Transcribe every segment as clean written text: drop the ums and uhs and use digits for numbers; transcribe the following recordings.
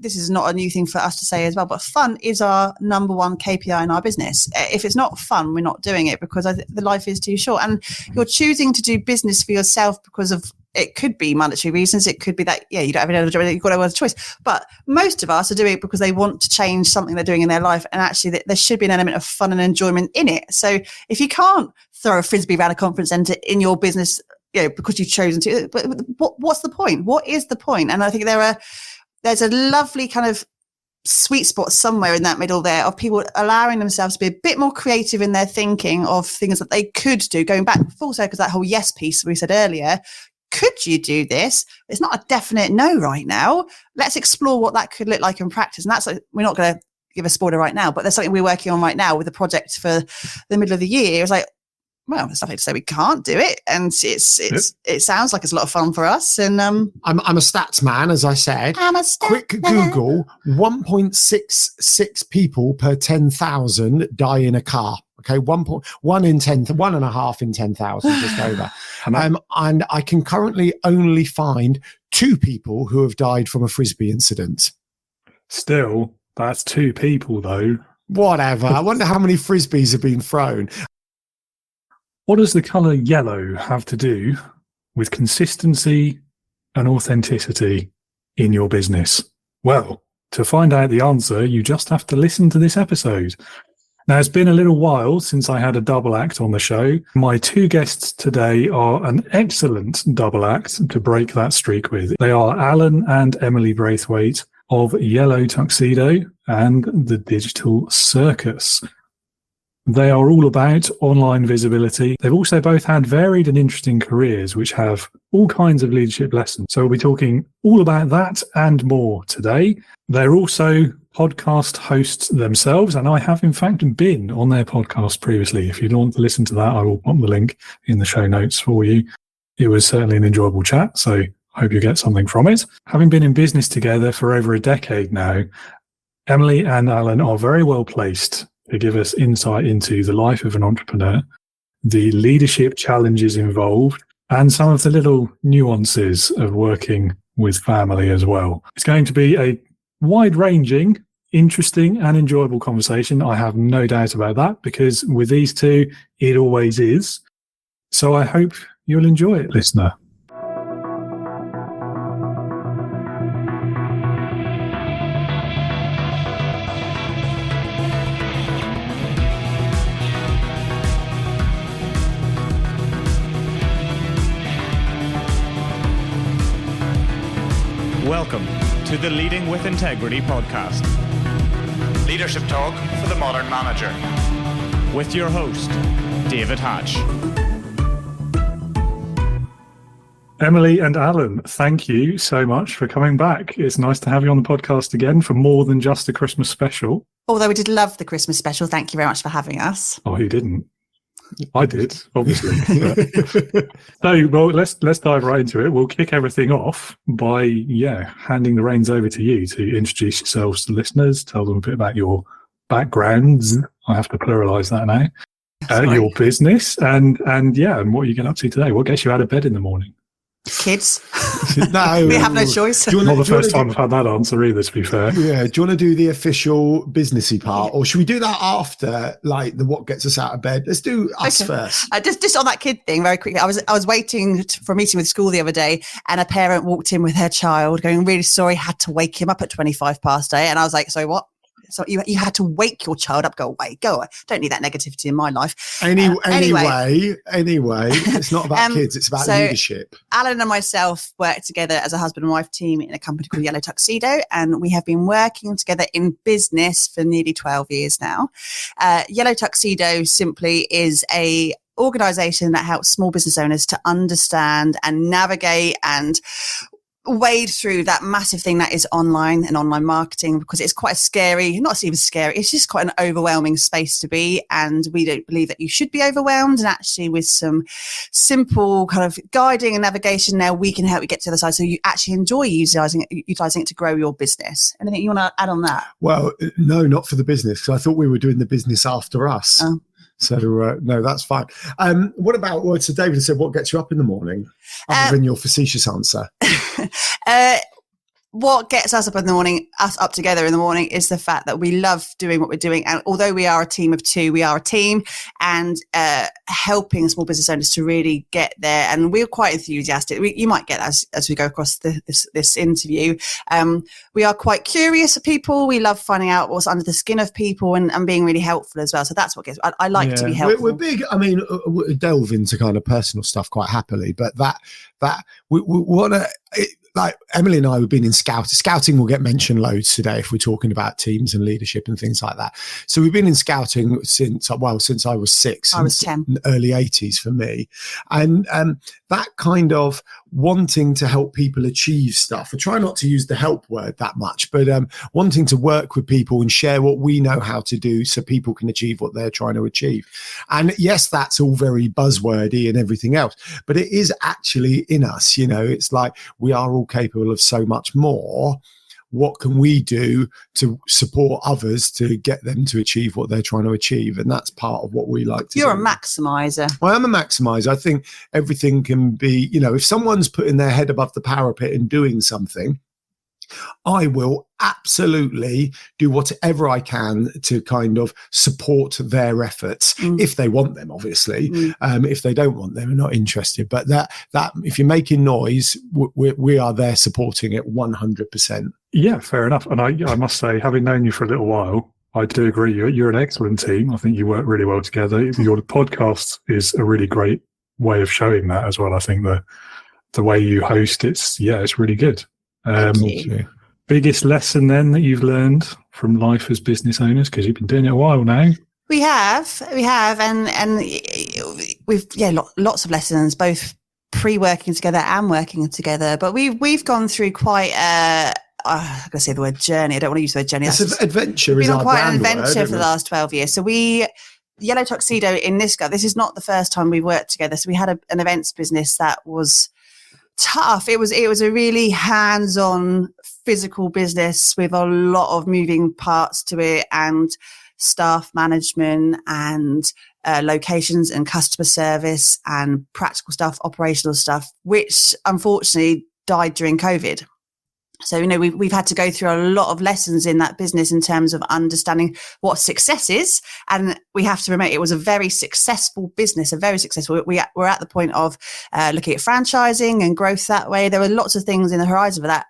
this is not a new thing for us to say as well, but fun is our number one KPI in our business. If it's not fun, we're not doing it, because the life is too short. And you're choosing to do business for yourself because of, it could be monetary reasons. It could be that, you don't have another job, you've got no other choice. But most of us are doing it because they want to change something they're doing in their life. And actually there should be an element of fun and enjoyment in it. So if you can't throw a frisbee around a conference centre in your business, because you've chosen to, but what's the point? What is the point? And I think there's a lovely kind of sweet spot somewhere in that middle there of people allowing themselves to be a bit more creative in their thinking of things that they could do. Going back full circle, that whole yes piece we said earlier. Could you do this? It's not a definite no right now. Let's explore what that could look like in practice. And that's like, we're not going to give a spoiler right now, but there's something we're working on right now with a project for the middle of the year. It's like, well, there's nothing to say we can't do it, and it sounds like it's a lot of fun for us. And I'm a stats man, as I said. I'm a stats Quick Google: 1.66 people per 10,000 die in a car. Okay, 1.1 in 10, 1.5 in 10,000, just over. And I can currently only find 2 people who have died from a frisbee incident. Still, that's 2 people, though. Whatever. I wonder how many frisbees have been thrown. What does the colour yellow have to do with consistency and authenticity in your business? Well, to find out the answer, you just have to listen to this episode. Now, it's been a little while since I had a double act on the show. My 2 guests today are an excellent double act to break that streak with. They are Alan and Emily Braithwaite of Yellow Tuxedo and the Digital Circus. They are all about online visibility. They've also both had varied and interesting careers, which have all kinds of leadership lessons. So we'll be talking all about that and more today. They're also podcast hosts themselves, and I have in fact been on their podcast previously. If you want to listen to that, I will put the link in the show notes for you. It was certainly an enjoyable chat, so I hope you get something from it. Having been in business together for over a decade now, Emily and Alan are very well placed to give us insight into the life of an entrepreneur, the leadership challenges involved, and some of the little nuances of working with family as well. It's going to be a wide-ranging, interesting and enjoyable conversation. I have no doubt about that, because with these two, it always is. So I hope you'll enjoy it, listener. Welcome to the Leading with Integrity podcast. Leadership talk for the modern manager. With your host, David Hatch. Emily and Alan, thank you so much for coming back. It's nice to have you on the podcast again for more than just a Christmas special. Although we did love the Christmas special. Thank you very much for having us. Oh, who didn't? I did, obviously. So, well, let's dive right into it. We'll kick everything off by, handing the reins over to you to introduce yourselves to listeners, tell them a bit about your backgrounds. I have to pluralize that now. Your business and what you get up to today. What gets you out of bed in the morning? Kids. No, we have no choice. Not the first time I've had that answer either, to be fair. Yeah. Do you want to do the official businessy part, or should we do that after, like the what gets us out of bed? Let's do us first. Just on that kid thing, very quickly. I was waiting for a meeting with school the other day, and a parent walked in with her child, going, "Really sorry, had to wake him up at 8:25." And I was like, "So what? So you had to wake your child up? Go away. Don't need that negativity in my life." Anyway, it's not about kids, it's about leadership. Alan and myself work together as a husband and wife team in a company called Yellow Tuxedo, and we have been working together in business for nearly 12 years now. Yellow Tuxedo simply is a organization that helps small business owners to understand and navigate and wade through that massive thing that is online and online marketing, because it's quite a scary, not even scary, it's just quite an overwhelming space to be. And we don't believe that you should be overwhelmed. And actually with some simple kind of guiding and navigation now, we can help you get to the other side so you actually enjoy utilizing it to grow your business. Anything you want to add on that? Well, no, not for the business, because I thought we were doing the business after us. Oh. So, no, that's fine. What about, so David said, what gets you up in the morning, other than your facetious answer? what gets us up in the morning, us up together in the morning, is the fact that we love doing what we're doing. And although we are a team of two, we are a team, and helping small business owners to really get there. And we're quite enthusiastic. You might get that as we go across this interview. We are quite curious people. We love finding out what's under the skin of people and being really helpful as well. So that's what gets, I like to be helpful. We're big. I mean, we delve into kind of personal stuff quite happily, but that we want to, like Emily and I, we've been in scouting. Scouting will get mentioned loads today if we're talking about teams and leadership and things like that. So we've been in scouting since I was 6. I was 10. Early 80s for me. And that kind of wanting to help people achieve stuff. I try not to use the help word that much, but wanting to work with people and share what we know how to do so people can achieve what they're trying to achieve. And yes, that's all very buzzwordy and everything else, but it is actually in us. You know, it's like we are all capable of so much more. What can we do to support others to get them to achieve what they're trying to achieve? And that's part of what we like to do. You're a maximizer. I am a maximizer. I think everything can be, you know, if someone's putting their head above the parapet and doing something, I will absolutely do whatever I can to kind of support their efforts if they want them, obviously. If they don't want them, we're not interested. But that if you're making noise, we are there supporting it 100%. Yeah, fair enough. And I must say, having known you for a little while, I do agree. You're an excellent team. I think you work really well together. Your podcast is a really great way of showing that as well. I think the way you host, it's really good. Biggest lesson then that you've learned from life as business owners, because you've been doing it a while now? We have, and we've lots of lessons, both pre-working together and working together. But we've gone through quite I'm going to say the word journey. I don't want to use the word journey. It's an adventure. We've been on quite an adventure for the last 12 years. So Yellow Tuxedo this is not the first time we worked together. So we had an events business that was tough. It was a really hands-on physical business with a lot of moving parts to it, and staff management and locations and customer service and practical stuff, operational stuff, which unfortunately died during COVID. So, you know, we've had to go through a lot of lessons in that business in terms of understanding what success is. And we have to remember it was a very successful business, we're at the point of looking at franchising and growth that way. There were lots of things in the horizon for that.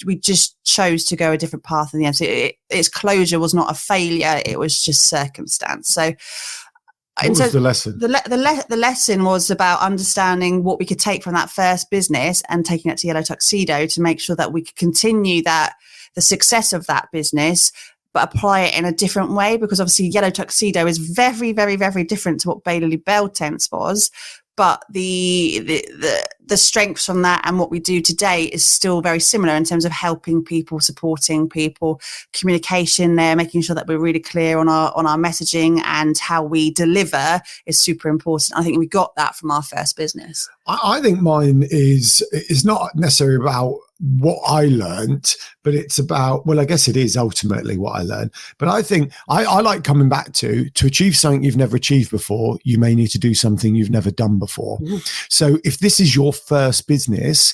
We just chose to go a different path in the end. So its closure was not a failure. It was just circumstance. So, what was the lesson? The lesson was about understanding what we could take from that first business and taking it to Yellow Tuxedo to make sure that we could continue the success of that business, but apply it in a different way, because obviously Yellow Tuxedo is very, very, very different to what Bailey Bell Tents was. But the strengths from that and what we do today is still very similar in terms of helping people, supporting people, communication there, making sure that we're really clear on our messaging, and how we deliver is super important. I think we got that from our first business. I think mine is not necessarily about what I learned, but it's about, well, I guess it is ultimately what I learned. But I think I like coming back to achieve something you've never achieved before, you may need to do something you've never done before. So if this is your first business,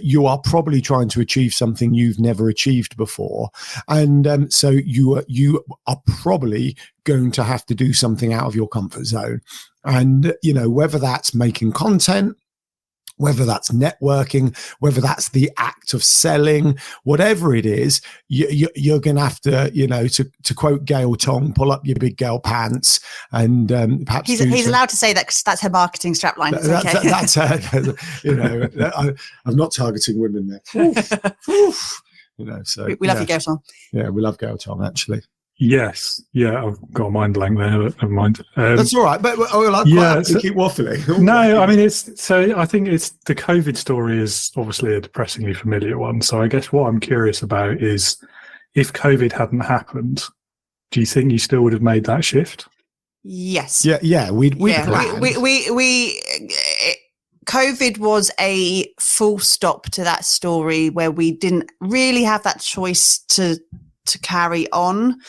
you are probably trying to achieve something you've never achieved before. And so you are probably going to have to do something out of your comfort zone. And, you know, whether that's making content, whether that's networking, whether that's the act of selling, whatever it is, you're going to have to, you know, to quote Gail Tong, pull up your big girl pants, and perhaps he's allowed to say that because that's her marketing strapline. Okay. That's her. You know, I'm not targeting women there. You know, so we love you, Gail Tong. Yeah, we love Gail Tong, actually. Yes. Yeah, I've got a mind blank there, but never mind. That's all right. But keep waffling. No, I mean, I think it's the COVID story is obviously a depressingly familiar one. So I guess what I'm curious about is, if COVID hadn't happened, do you think you still would have made that shift? Yes. Yeah. We COVID was a full stop to that story where we didn't really have that choice to carry on,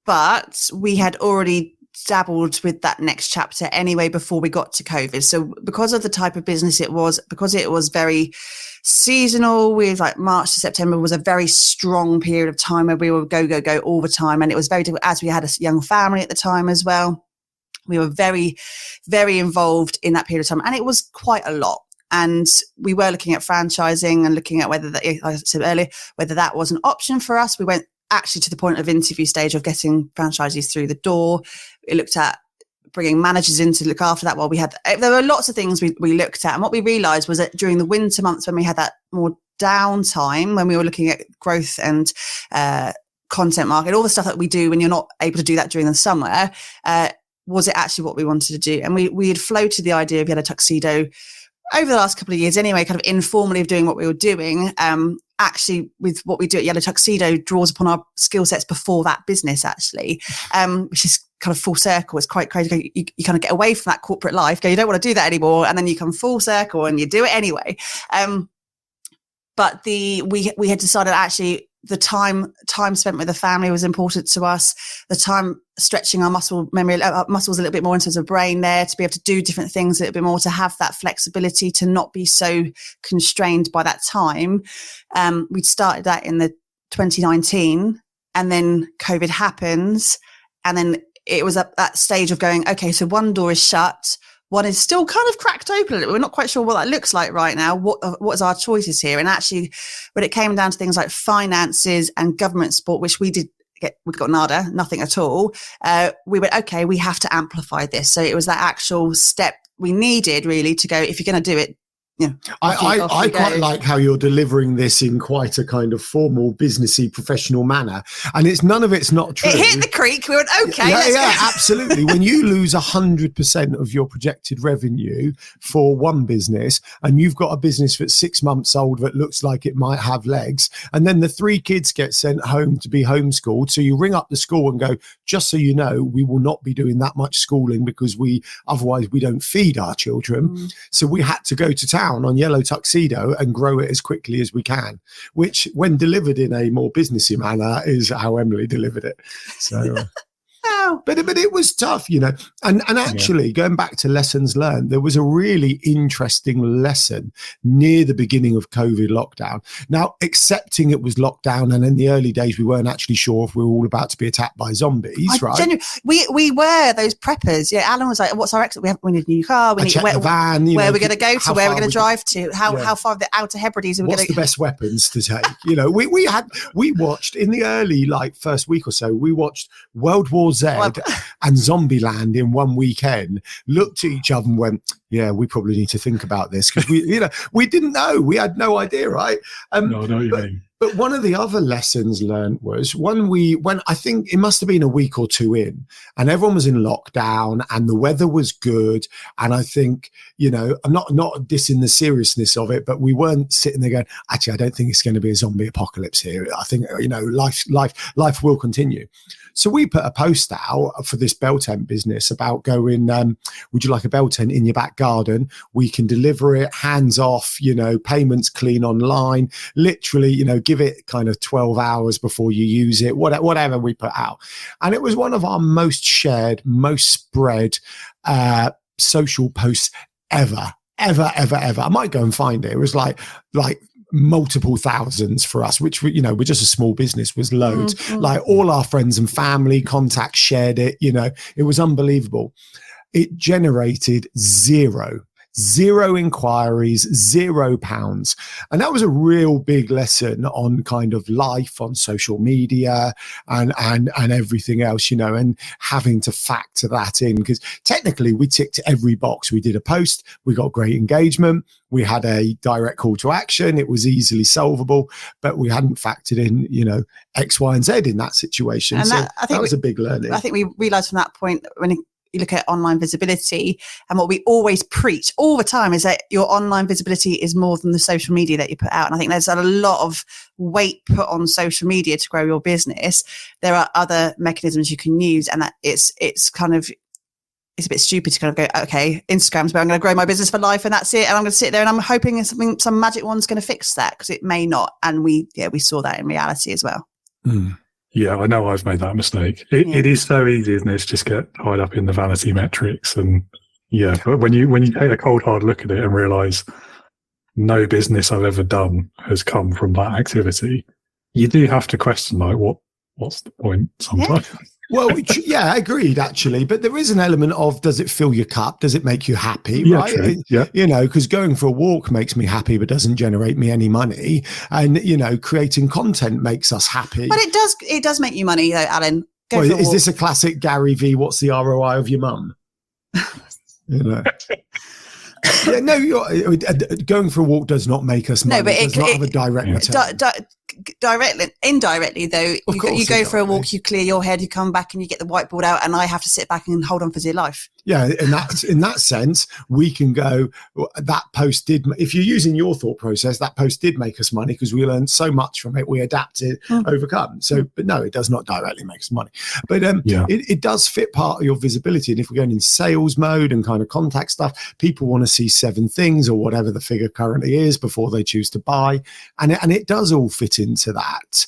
but we had already dabbled with that next chapter anyway before we got to COVID. So because of the type of business it was, because it was very seasonal, with like March to September was a very strong period of time where we were go all the time. And it was very difficult as we had a young family at the time as well. We were very, very involved in that period of time. And it was quite a lot. And we were looking at franchising and looking at whether that, like I said earlier, whether that was an option for us. We went actually to the point of interview stage of getting franchisees through the door. We looked at bringing managers in to look after that. There were lots of things we looked at. And what we realized was that during the winter months, when we had that more downtime, when we were looking at growth and content marketing, all the stuff that we do when you're not able to do that during the summer, was it actually what we wanted to do? And we had floated the idea of Yellow Tuxedo over the last couple of years anyway, kind of informally of doing what we were doing. Actually, with what we do at Yellow Tuxedo draws upon our skill sets before that business, actually, which is kind of full circle. It's quite crazy. You kind of get away from that corporate life, go, you don't want to do that anymore, and then you come full circle and you do it anyway. But we had decided actually the time spent with the family was important to us. The time stretching our muscles a little bit more in terms of brain there, to be able to do different things a little bit more, to have that flexibility, to not be so constrained by that time. We'd started that in the 2019, and then COVID happens, and then it was at that stage of going, okay, so one door is shut. One is still kind of cracked open a little bit. We're not quite sure what that looks like right now. What is our choices here? And actually, when it came down to things like finances and government support, which we got nada, nothing at all. We went, okay, we have to amplify this. So it was that actual step we needed really to go, if you're going to do it, yeah. I quite like how you're delivering this in quite a kind of formal, businessy, professional manner, and none of it's not true. It hit the creek. We went, okay. Yeah, absolutely. When you lose 100% of your projected revenue for one business, and you've got a business that's 6 months old that looks like it might have legs, and then the 3 kids get sent home to be homeschooled, so you ring up the school and go, just so you know, we will not be doing that much schooling because otherwise we don't feed our children. So we had to go to town on Yellow Tuxedo and grow it as quickly as we can, which when delivered in a more businessy manner is how Emily delivered it. So but it was tough, and actually going back to lessons learned, there was a really interesting lesson near the beginning of COVID lockdown. Now, accepting it was lockdown, and in the early days we weren't actually sure if we were all about to be attacked by zombies, right? We were those preppers. Yeah, Alan was like, what's our exit? We need a new car, we need the van, where we're going to go to, where we're going to drive to, how far the Outer Hebrides are we going to go. What's the best weapons to take? We watched in the early first week or so, we watched World War Z and Zombieland in one weekend, looked at each other and went, yeah, we probably need to think about this, because we didn't know. We had no idea, right? No, I know what you mean. But one of the other lessons learned was when I think it must have been a week or two in, and everyone was in lockdown and the weather was good. And I think, I'm not dissing the seriousness of it, but we weren't sitting there going, actually, I don't think it's going to be a zombie apocalypse here. I think, life will continue. So we put a post out for this bell tent business about going, would you like a bell tent in your back garden? We can deliver it, hands off, payments clean online, literally, give it kind of 12 hours before you use it, whatever we put out. And it was one of our most shared, most spread social posts ever. I might go and find it. It was like multiple thousands for us, which we're just a small business, was loads. Like all our friends and family contacts shared it. It was unbelievable. It generated zero inquiries, £0. And that was a real big lesson on kind of life on social media and everything else, and having to factor that in, because technically we ticked every box. We did a post, we got great engagement, we had a direct call to action, it was easily solvable, but we hadn't factored in, X, Y, and Z in that situation. And so that was a big learning. I think we realized from that point, when you look at online visibility, and what we always preach all the time is that your online visibility is more than the social media that you put out. And I think there's a lot of weight put on social media to grow your business. There are other mechanisms you can use, and that it's a bit stupid to kind of go, okay, Instagram's where I'm going to grow my business for life, and that's it. And I'm going to sit there and I'm hoping some magic one's going to fix that, because it may not. And we saw that in reality as well. Yeah, I know I've made that mistake. It is so easy, isn't it? To just get tied up in the vanity metrics. And yeah, but when you take a cold hard look at it and realise no business I've ever done has come from that activity, you do have to question, like, what's the point sometimes? Yeah. Well, yeah, agreed, actually. But there is an element of, does it fill your cup? Does it make you happy? Yeah, right? true. Yeah. You know, because going for a walk makes me happy, but doesn't generate me any money. And, you know, creating content makes us happy. But it does make you money, though, Alan. Well, is this a classic Gary V? What's the ROI of your mum? You know. Yeah, no, going for a walk does not make us money. No, but it does not have a direct return. Indirectly, though, you go for a walk, you clear your head, you come back and you get the whiteboard out, and I have to sit back and hold on for dear life. Yeah, in that sense, we can go, that post did, if you're using your thought process, that post did make us money because we learned so much from it, we adapted, overcome. So, but no, it does not directly make us money. But it does fit part of your visibility. And if we're going in sales mode and kind of contact stuff, people want to see 7 things or whatever the figure currently is before they choose to buy. And it does all fit into that.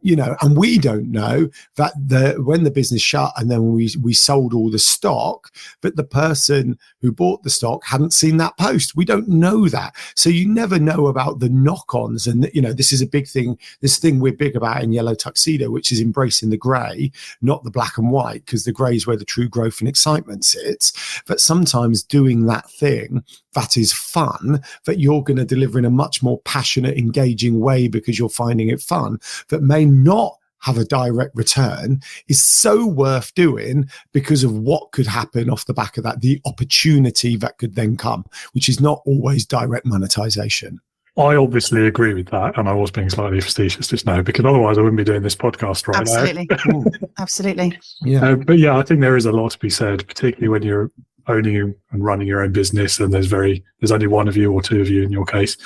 You know, and we don't know that when the business shut and then we sold all the stock, but the person who bought the stock hadn't seen that post. We don't know that. So you never know about the knock-ons. And, you know, this is a big thing, this thing we're big about in Yellow Tuxedo, which is embracing the grey, not the black and white, because the grey is where the true growth and excitement sits. But sometimes doing that thing that is fun, that you're going to deliver in a much more passionate, engaging way because you're finding it fun, that may not have a direct return, is so worth doing because of what could happen off the back of that, the opportunity that could then come, which is not always direct monetization. I obviously agree with that, and I was being slightly facetious just now, because otherwise I wouldn't be doing this podcast right now. Absolutely. Yeah. But yeah, I think there is a lot to be said, particularly when you're owning and running your own business and there's only one of you or two of you in your case.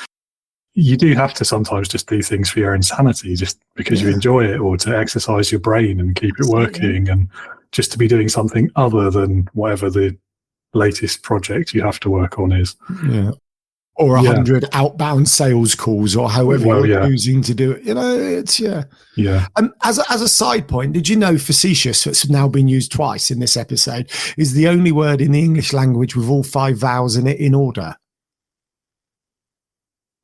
You do have to sometimes just do things for your own sanity, just because you enjoy it, or to exercise your brain and keep it working, and just to be doing something other than whatever the latest project you have to work on is. Yeah. Or 100 outbound sales calls, or however you're choosing to do it. You know, it's Yeah. As a side point, did you know facetious, that's now been used twice in this episode, is the only word in the English language with all 5 vowels in it in order?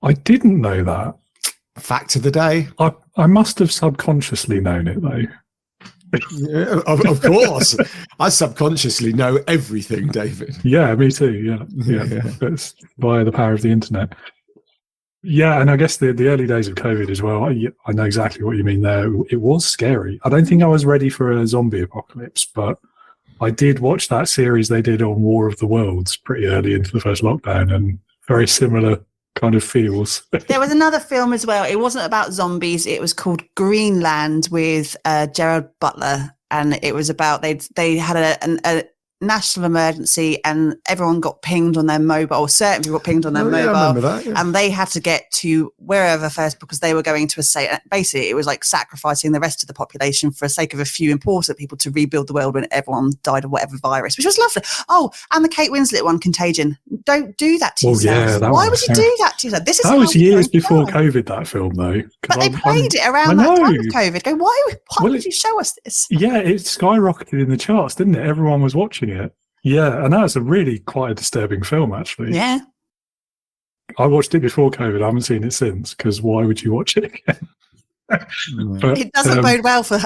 I didn't know that. Fact of the day. I must have subconsciously known it, though. Yeah, of course. I subconsciously know everything, David. Yeah, me too. Yeah. That's via the power of the internet. Yeah, and I guess the early days of COVID as well, I know exactly what you mean there. It was scary. I don't think I was ready for a zombie apocalypse, but I did watch that series they did on War of the Worlds pretty early into the first lockdown, and very similar kind of feels. There was another film as well. It wasn't about zombies. It was called Greenland with Gerard Butler, and it was about they had a national emergency and everyone got pinged on their mobile, or certain people got pinged on their mobile. I remember that, yeah. And they had to get to wherever first because they were going to a state. Basically, it was like sacrificing the rest of the population for the sake of a few important people to rebuild the world when everyone died of whatever virus, which was lovely. Oh, and the Kate Winslet one, Contagion. Don't do that to yourself. Why would you do that to yourself? That was years before COVID, that film, though. But they played it around that time of COVID. Go, why would you show us this? Yeah, it skyrocketed in the charts, didn't it? Everyone was watching it. Yeah, and that's quite a disturbing film, actually. Yeah. I watched it before COVID. I haven't seen it since, because why would you watch it again? But, it doesn't bode well for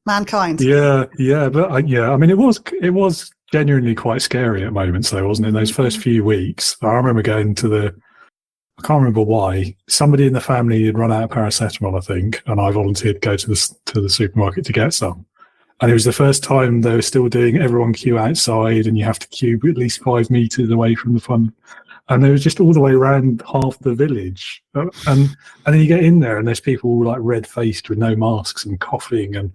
mankind. Yeah, but I mean, it was genuinely quite scary at moments, though, wasn't it? In those first few weeks, I remember going to I can't remember why, somebody in the family had run out of paracetamol, I think, and I volunteered to go to the supermarket to get some. And it was the first time they were still doing everyone queue outside, and you have to queue at least 5 meters away from the fun. And they was just all the way around half the village. And then you get in there and there's people all like red faced with no masks and coughing, and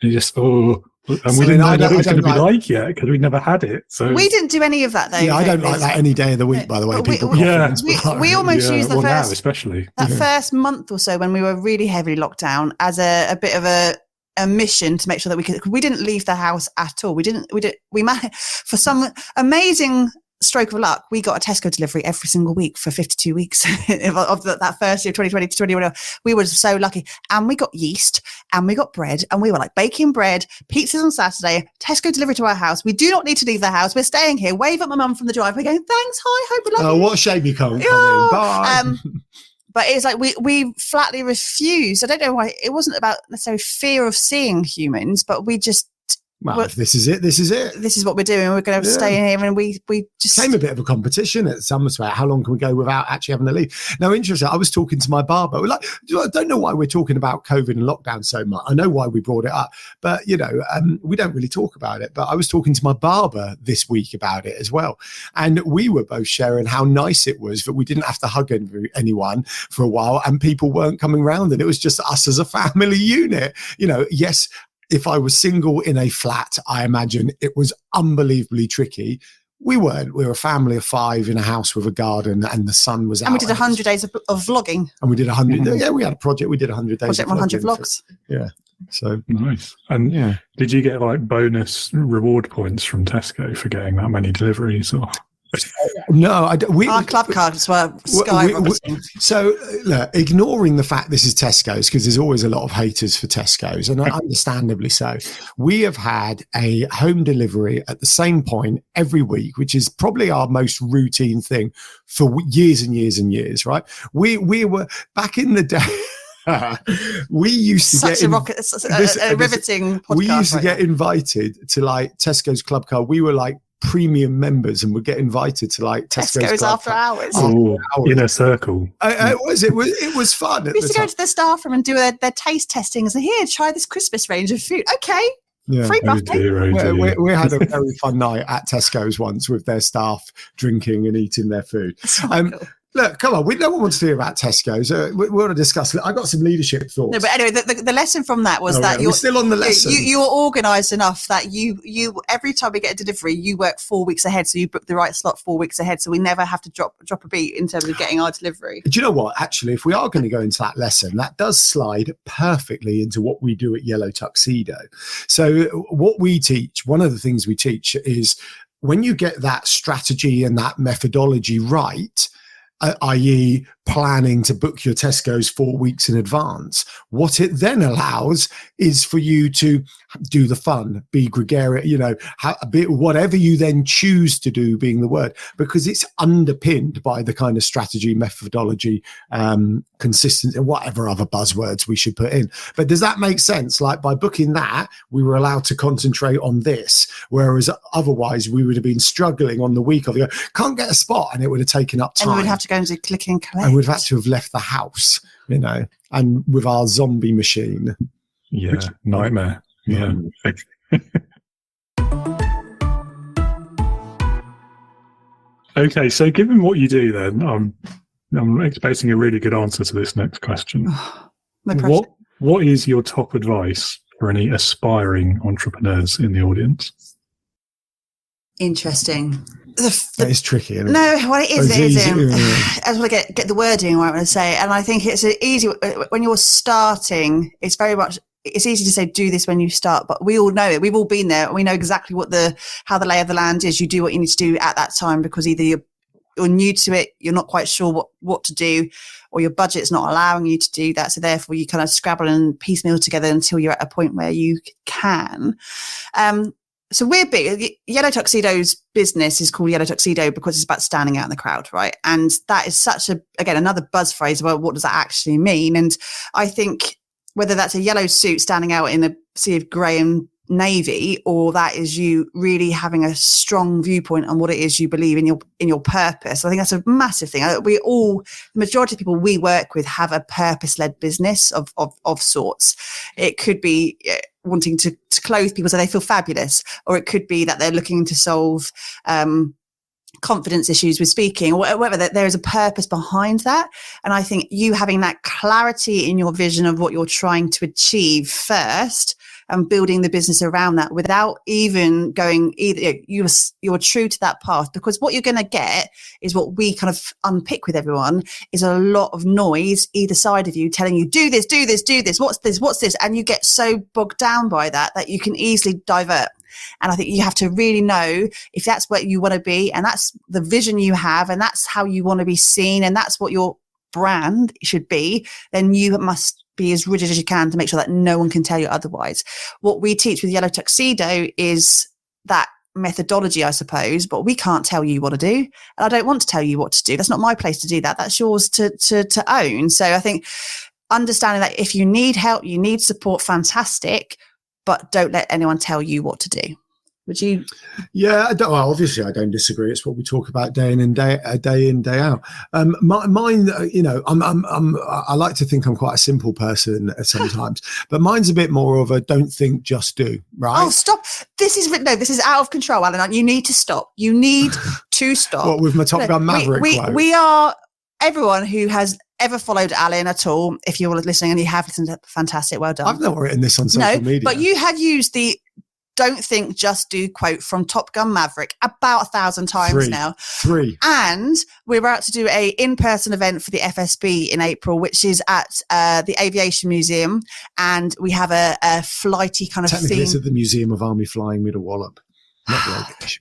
you just, and we didn't know what it was going to be like yet, because we'd never had it. So we didn't do any of that, though. Yeah, I don't like that any day of the week, by the way. We almost used the now, especially that first month or so when we were really heavily locked down as a bit of a mission to make sure that we didn't leave the house at all. We managed, for some amazing stroke of luck, we got a Tesco delivery every single week for 52 weeks of that first year, 2020 to 2021. We were so lucky. And we got yeast and we got bread and we were like baking bread, pizzas on Saturday, Tesco delivery to our house. We do not need to leave the house. We're staying here. Wave at my mum from the driveway going, thanks, hi, hope you love you. What a shame you can't come in. Bye. But it's like we flatly refused. I don't know why. It wasn't about necessarily fear of seeing humans, but we just, if this is it, this is it. This is what we're doing. We're going to stay in here, and we just became a bit of a competition at some respect. How long can we go without actually having to leave? Now, interesting. I was talking to my barber. We're like, I don't know why we're talking about COVID and lockdown so much. I know why we brought it up, but we don't really talk about it. But I was talking to my barber this week about it as well, and we were both sharing how nice it was that we didn't have to hug anyone for a while, and people weren't coming round, and it was just us as a family unit. Yes. If I was single in a flat, I imagine it was unbelievably tricky. We weren't. We were a family of 5 in a house with a garden, and the sun was out. And we did 100 days of vlogging. And we did 100. Yeah, we had a project. We did 100 days. Project 100 vlogs. Yeah. So nice. And did you get like bonus reward points from Tesco for getting that many deliveries? Or no, our club cards were skyrocketing. So, look, ignoring the fact this is Tesco's, because there's always a lot of haters for Tesco's, and understandably so. We have had a home delivery at the same point every week, which is probably our most routine thing for years and years and years. Right? We were back in the day. We used to get a riveting podcast. We used to get invited to like Tesco's club card. We were like premium members and would get invited to like Tesco's after hours. Inner circle. It was fun. We used to go to the staff room and do their taste testing and say, here, try this Christmas range of food. Okay. Yeah. Free buffet. We had a very fun night at Tesco's once with their staff drinking and eating their food. Cool. Look, come on. No one wants to hear about Tesco's. We want to discuss. I got some leadership thoughts. No, but anyway, the lesson from that was that we're still on the lesson. You were organised enough that you every time we get a delivery, you work 4 weeks ahead, so you book the right slot 4 weeks ahead, so we never have to drop a beat in terms of getting our delivery. Do you know what? Actually, if we are going to go into that lesson, that does slide perfectly into what we do at Yellow Tuxedo. So, what we teach, one of the things we teach is when you get that strategy and that methodology right, i.e. planning to book your Tesco's 4 weeks in advance. What it then allows is for you to do the fun, be gregarious, whatever you then choose to do being the word, because it's underpinned by the kind of strategy, methodology, consistency, and whatever other buzzwords we should put in. But does that make sense? Like by booking that, we were allowed to concentrate on this, whereas otherwise we would have been struggling on the week of can't get a spot, and it would have taken up time. And we would have to go and do click and collect. And we've had to have left the house, and with our zombie machine. Yeah, nightmare. Yeah. Okay, so given what you do then, I'm expecting a really good answer to this next question. What is your top advice for any aspiring entrepreneurs in the audience? Interesting. That is tricky, isn't it? No, well, it is. I want to get the wording right when I say, and I think it's easy when you're starting. It's very much. It's easy to say do this when you start, but we all know it. We've all been there. We know exactly how the lay of the land is. You do what you need to do at that time because either you're new to it, you're not quite sure what to do, or your budget's not allowing you to do that. So therefore, you kind of scrabble and piecemeal together until you're at a point where you can. So we're big. Yellow Tuxedo's business is called Yellow Tuxedo because it's about standing out in the crowd, right? And that is another buzz phrase. Well, what does that actually mean? And I think whether that's a yellow suit standing out in a sea of grey and navy, or that is you really having a strong viewpoint on what it is you believe in your purpose. I think that's a massive thing. The majority of people we work with have a purpose-led business of sorts. It could be wanting to clothe people so they feel fabulous, or it could be that they're looking to solve confidence issues with speaking, or whatever. There is a purpose behind that, and I think you having that clarity in your vision of what you're trying to achieve first, and building the business around that without even going you're true to that path, because what you're going to get is what we kind of unpick with everyone is a lot of noise either side of you telling you do this, what's this, and you get so bogged down by that you can easily divert. And I think you have to really know if that's what you want to be, and that's the vision you have, and that's how you want to be seen, and that's what your brand should be, then you must be as rigid as you can to make sure that no one can tell you otherwise. What we teach with Yellow Tuxedo is that methodology, I suppose, but we can't tell you what to do, and I don't want to tell you what to do. That's not my place to do that. That's yours to own. So I think understanding that if you need help, you need support, fantastic, but don't let anyone tell you what to do. Would you? Yeah, obviously I don't disagree. It's what we talk about day in, day out. Mine, I like to think I'm quite a simple person sometimes, but mine's a bit more of a don't think, just do. Right? Oh, stop! This is out of control, Alan. You need to stop. You need to stop. What with my Top Gun Maverick? We are everyone who has ever followed Alan at all. If you're listening and you have listened, fantastic, well done. I've not written this on social media, but you have used the "don't think, just do" quote from Top Gun Maverick about 1,000 times now. Three. And we're about to do a in-person event for the FSB in April, which is at the Aviation Museum. And we have a flighty kind of Technically, theme. it's at the Museum of Army Flying Middle Wallop.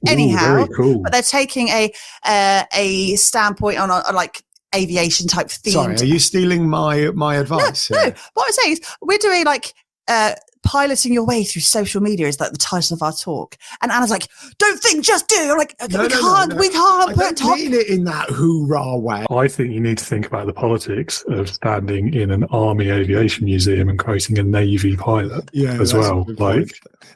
Anyhow, very cool. But they're taking a standpoint on like aviation type theme. Sorry, are you stealing my advice? No. What I'm saying is we're doing like piloting your way through social media is like the title of our talk. And Anna's like, don't think, just do. I'm like, we can't I don't mean it in that hoorah way. I think you need to think about the politics of standing in an Army Aviation Museum and quoting a Navy pilot as well. Like,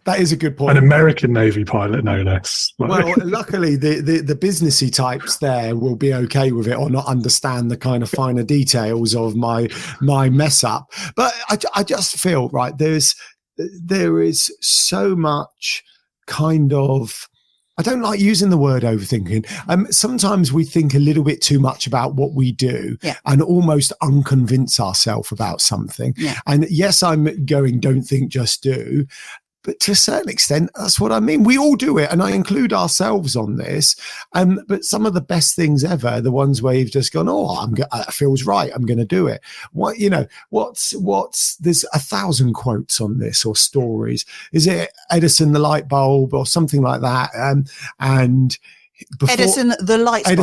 that is a good point. An American Navy pilot, no less. Well, luckily, the businessy types there will be okay with it or not understand the kind of finer details of my mess up. But I just feel, right, there is so much kind of, I don't like using the word overthinking. Sometimes we think a little bit too much about what we do and almost unconvince ourselves about something. Yeah. And yes, I'm going, don't think, just do. But to a certain extent, that's what I mean. We all do it, and I include ourselves on this. But some of the best things ever are the ones where you've just gone, "Oh, it feels right. I'm going to do it." What's? There's 1,000 quotes on this or stories. Is it Edison the light bulb or something like that? Edison the light bulb.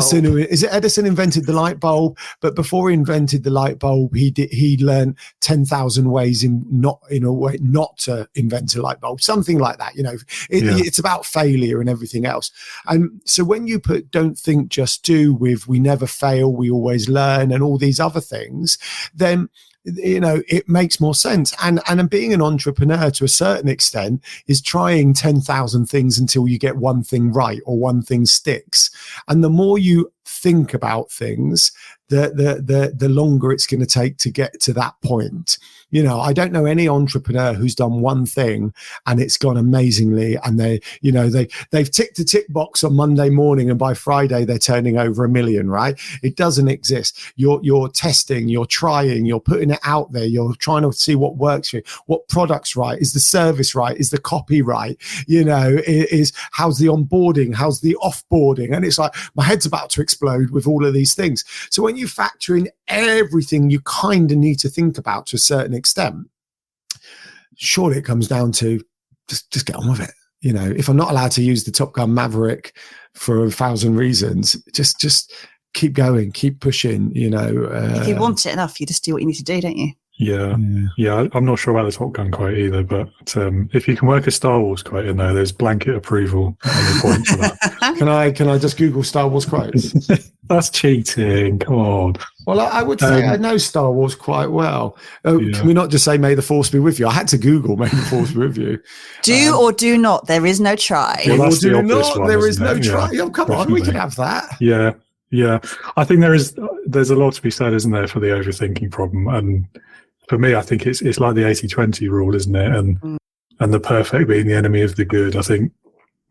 Edison invented the light bulb, but before he invented the light bulb, he learned 10,000 ways not to invent a light bulb, something like that. It's about failure and everything else. And so when you put "don't think, just do" with "we never fail, we always learn" and all these other things, then it makes more sense. And being an entrepreneur to a certain extent is trying 10,000 things until you get one thing right or one thing sticks. And the more you think about things, the longer it's going to take to get to that point. I don't know any entrepreneur who's done one thing and it's gone amazingly, and they've ticked a tick box on Monday morning and by Friday they're turning over $1 million, right? It doesn't exist. You're testing, you're trying, you're putting it out there, you're trying to see what works for you, what product's right, is the service right, is the copy right, is how's the onboarding, how's the offboarding, and it's like my head's about to explode with all of these things. So when you factor in everything you kind of need to think about to a certain extent, surely it comes down to just get on with it. If I'm not allowed to use the Top Gun Maverick for 1,000 reasons, just keep going, keep pushing. If you want it enough, you just do what you need to do, don't you? Yeah. I'm not sure about the Top Gun quote either, but if you can work a Star Wars quote in there, there's blanket approval on the point for that. Can I just Google Star Wars quotes? That's cheating. Come on. Well, I would say I know Star Wars quite well. Can we not just say "May the Force be with you"? I had to Google "May the Force be with you." Do or do not. There is no try. Well, that's the obvious one, there is no try. Yeah, come on, we can have that. Yeah. I think there's a lot to be said, isn't there, for the overthinking problem? And for me, I think it's like the 80-20 rule, isn't it? And the perfect being the enemy of the good. I think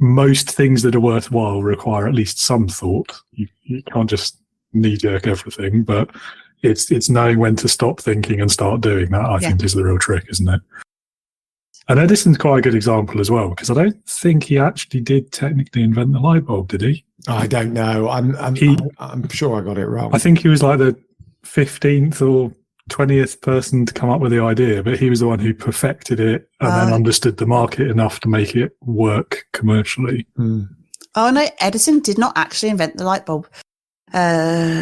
most things that are worthwhile require at least some thought. You can't just knee-jerk everything, but it's knowing when to stop thinking and start doing that, I think, is the real trick, isn't it? And Edison's quite a good example as well, because I don't think he actually did technically invent the light bulb, did he? I don't know. I'm sure I got it wrong. I think he was like the 15th or 20th person to come up with the idea, but he was the one who perfected it and then understood the market enough to make it work commercially. Oh no, Edison did not actually invent the light bulb.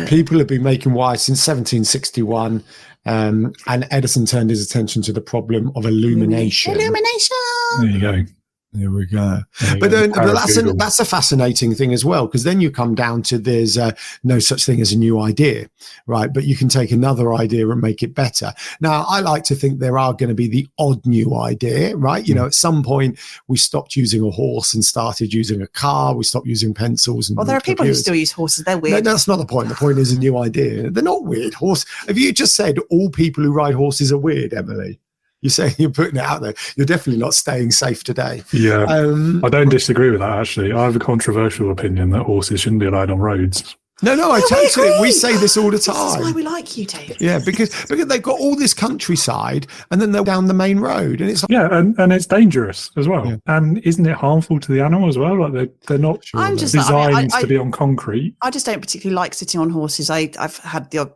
People have been making wires since 1761, and Edison turned his attention to the problem of illumination. There you go. There we go. But that's a fascinating thing as well, because then you come down to there's no such thing as a new idea, right? But you can take another idea and make it better. Now, I like to think there are going to be the odd new idea, right? You know, at some point we stopped using a horse and started using a car. We stopped using pencils. Well, there are people who still use horses. They're weird. No, that's not the point. The point is a new idea. They're not weird. Have you just said all people who ride horses are weird, Emily? You're saying you're putting it out there. You're definitely not staying safe today. Yeah, I don't disagree with that, actually. I have a controversial opinion that horses shouldn't be allowed on roads. No, I totally. We say this all the time. This is why we like you, Dave. Yeah, because they've got all this countryside, and then they're down the main road, and it's like, and it's dangerous as well. Yeah. And isn't it harmful to the animal as well? Like they're not designed to be on concrete. I just don't particularly like sitting on horses. I've had the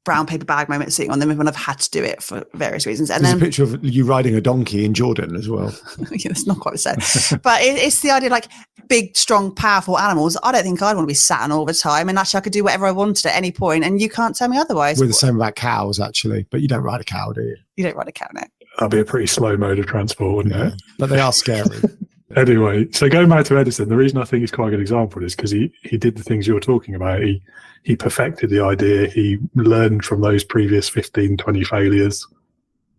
brown paper bag moment sitting on them when I've had to do it for various reasons. And there's then a picture of you riding a donkey in Jordan as well. Yeah, it's not quite the same. But it's the idea, like big, strong, powerful animals. I don't think I'd want to be sat on all the time. And actually I could do whatever I wanted at any point, and you can't tell me otherwise. We're the same about cows, actually. But you don't ride a cow, do you? You don't ride a cow, no. That'd be a pretty slow mode of transport, wouldn't it? But they are scary. Anyway, so going back to Edison, the reason I think he's quite a good example is because he did the things you're talking about. He perfected the idea. He learned from those previous 15, 20 failures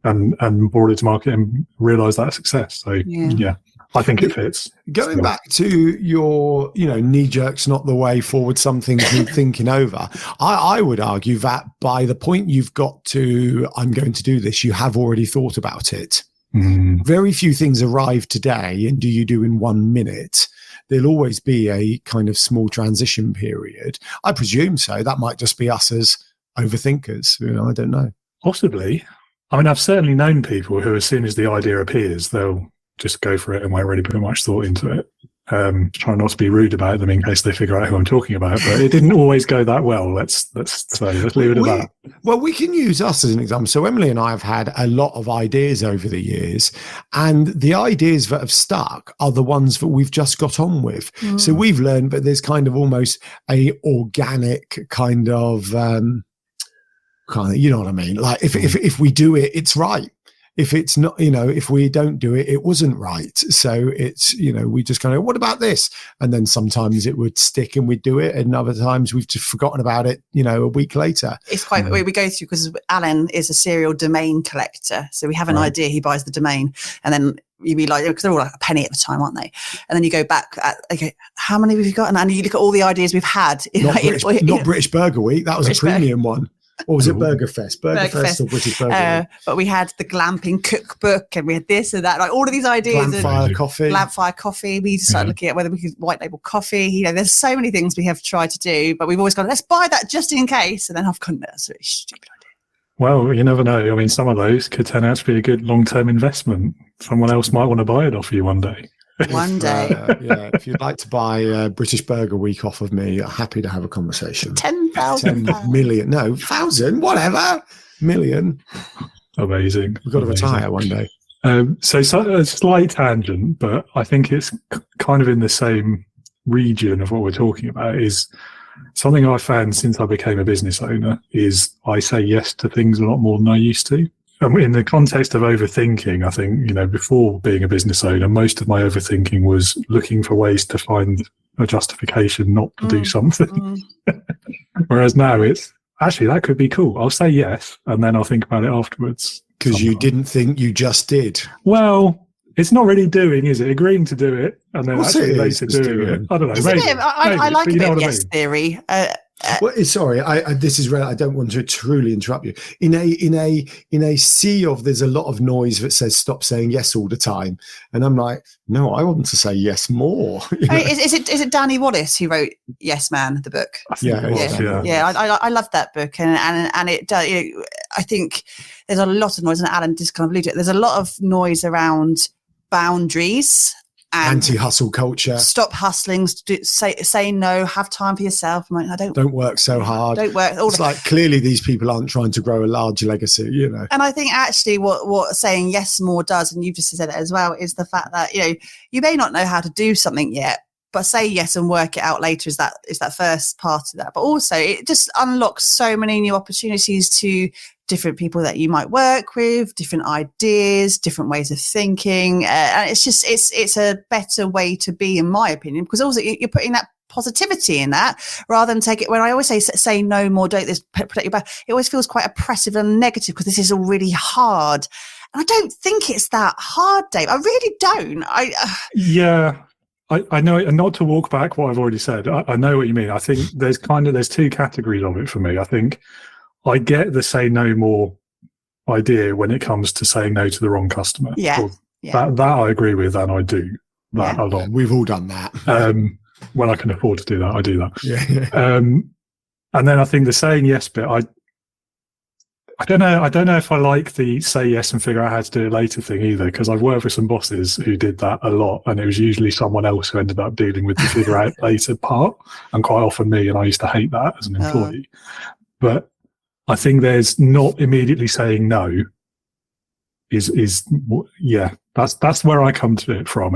and brought it to market and realised that success. So, yeah, I think it fits. Going back to your, knee-jerk's not the way forward, some things need thinking over. I would argue that by the point you've got to, I'm going to do this, you have already thought about it. Very few things arrive today and do you do in 1 minute. There'll always be a kind of small transition period. I presume so. That might just be us as overthinkers. I don't know. Possibly. I mean, I've certainly known people who, as soon as the idea appears, they'll just go for it and won't really put much thought into it. Trying not to be rude about them in case they figure out who I'm talking about, but it didn't always go that well. Let's leave it at that. Well, we can use us as an example. So Emily and I have had a lot of ideas over the years, and the ideas that have stuck are the ones that we've just got on with. So we've learned that there's kind of almost a organic kind of, you know what I mean? Like if we do it, it's right. If it's not, if we don't do it, it wasn't right. So it's, we just kind of, what about this? And then sometimes it would stick and we'd do it. And other times we've just forgotten about it, a week later. It's quite, we go through, because Alan is a serial domain collector. So we have an idea, he buys the domain, and then you be like, because they're all like a penny at the time, aren't they? And then you go back, okay, how many have you got? And you look at all the ideas we've had. Not British Burger Week. That was a premium one. Or was it Burger Fest? Burger Fest or British Burger? But we had the glamping cookbook, and we had this and that, like all of these ideas. Glampfire coffee. We started looking at whether we could white label coffee. There's so many things we have tried to do, but we've always gone, let's buy that just in case. And then I've gone, that's a really stupid idea. Well, you never know. I mean, some of those could turn out to be a good long-term investment. Someone else might want to buy it off you one day. One day. If you'd like to buy British Burger Week off of me, happy to have a conversation. 10,000 10 million. No, 1,000, whatever. Million. Amazing. We've got to retire one day. So a slight tangent, but I think it's kind of in the same region of what we're talking about, is something I found since I became a business owner is I say yes to things a lot more than I used to. In the context of overthinking, I think, before being a business owner, most of my overthinking was looking for ways to find a justification not to do something. Whereas now it's, actually, that could be cool. I'll say yes, and then I'll think about it afterwards. Because you didn't think, you just did. Well, it's not really doing, is it? Agreeing to do it, and then actually later doing it. I don't know. Maybe, I like a bit of yes theory. Sorry, this is rare. I don't want to truly interrupt you. In a sea of, there's a lot of noise that says stop saying yes all the time, and I'm like, no, I want to say yes more. Is it Danny Wallace who wrote Yes Man, the book? I love that book, and it does. I think there's a lot of noise, and Alan just kind of alluded to it. There's a lot of noise around boundaries and anti-hustle culture. Stop hustling. Say no. Have time for yourself. I'm like, don't work so hard. Don't work. It's like clearly these people aren't trying to grow a large legacy, you know. And I think actually what saying yes more does, and you've just said it as well, is the fact that you may not know how to do something yet, but say yes and work it out later is that first part of that. But also it just unlocks so many new opportunities to different people that you might work with, different ideas, different ways of thinking. And it's a better way to be, in my opinion, because also you're putting that positivity in that rather than take it. When I always say no more, don't this, protect your back, it always feels quite oppressive and negative because this is all really hard. And I don't think it's that hard, Dave. I really don't. Yeah. I know, and not to walk back what I've already said, I know what you mean. I think there's two categories of it for me. I think I get the say no more idea when it comes to saying no to the wrong customer. Yeah. That I agree with, and I do that a lot. We've all done that. When I can afford to do that, I do that. Yeah. And then I think the saying yes bit, I don't know if I like the say yes and figure out how to do it later thing either, because I've worked with some bosses who did that a lot, and it was usually someone else who ended up dealing with the figure out later part, and quite often me, and I used to hate that as an employee. But I think there's not immediately saying no that's where I come to it from.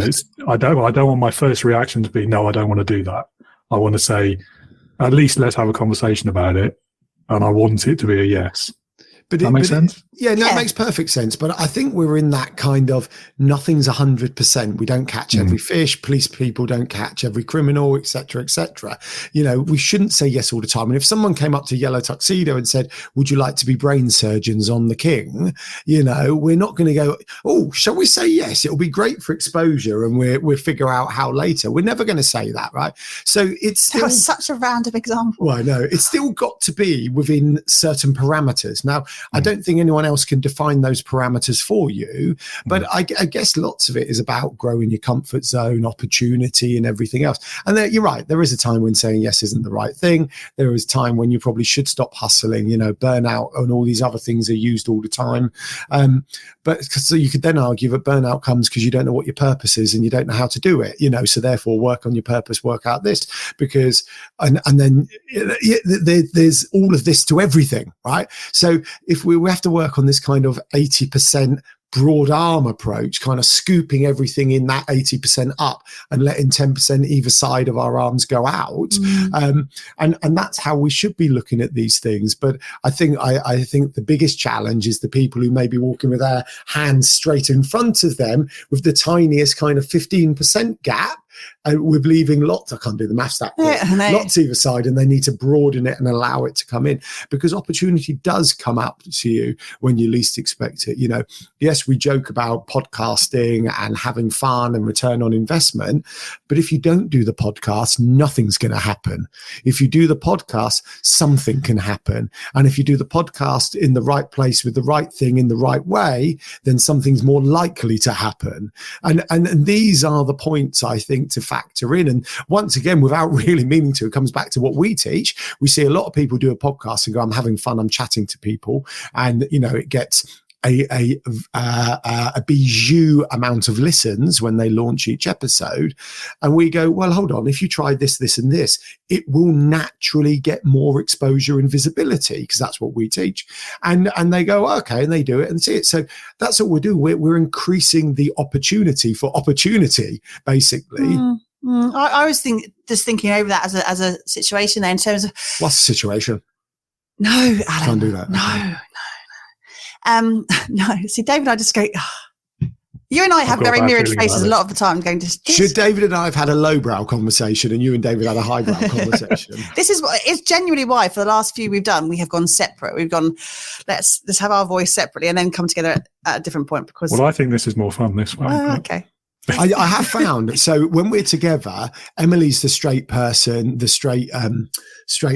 I don't want my first reaction to be no, I don't want to do that. I want to say at least let's have a conversation about it, and I want it to be a yes. But that makes sense? It makes perfect sense. But I think we're in that kind of nothing's 100%. We don't catch every fish. Police people don't catch every criminal, et cetera, et cetera. We shouldn't say yes all the time. And if someone came up to Yellow Tuxedo and said, would you like to be brain surgeons on the King? We're not going to go, oh, shall we say yes? It'll be great for exposure and we'll figure out how later. We're never going to say that, right? So it's still... That was such a random example. Well, I know. It's still got to be within certain parameters. Now, I don't think anyone else can define those parameters for you, but I guess lots of it is about growing your comfort zone, opportunity, and everything else. And you're right. There is a time when saying yes isn't the right thing. There is time when you probably should stop hustling. Burnout and all these other things are used all the time. But so you could then argue that burnout comes because you don't know what your purpose is and you don't know how to do it. So therefore, work on your purpose, work out this, because and then there's all of this to everything, right? So if we have to work on this kind of 80% broad arm approach, kind of scooping everything in that 80% up and letting 10% either side of our arms go out. And that's how we should be looking at these things. But I think the biggest challenge is the people who may be walking with their hands straight in front of them with the tiniest kind of 15% gap. With leaving lots, I can't do the maths that quick, lots either side, and they need to broaden it and allow it to come in, because opportunity does come up to you when you least expect it. Yes, we joke about podcasting and having fun and return on investment, but if you don't do the podcast, nothing's going to happen. If you do the podcast, something can happen. And if you do the podcast in the right place with the right thing in the right way, then something's more likely to happen. And these are the points, I think, to factor in. And once again, without really meaning to, it comes back to what we teach. We see a lot of people do a podcast and go, I'm having fun, I'm chatting to people, and it gets a bijou amount of listens when they launch each episode. And we go, well, hold on, if you try this, this, and this, it will naturally get more exposure and visibility, because that's what we teach. And they go, okay, and they do it and see it. So that's what we're doing. We're increasing the opportunity for opportunity, basically. I was thinking over that as a situation there in terms of... What's the situation? No, Alan. Can't do that. No. No. See, David and I just go... You and I have very mirrored faces a lot of the time going to... Should David and I have had a lowbrow conversation and you and David had a highbrow conversation? This is it's genuinely why for the last few we've done, we have gone separate. We've gone, let's have our voice separately and then come together at a different point, because... Well, I think this is more fun this way. Okay. I have found, so when we're together, Emily's the straight person, the straight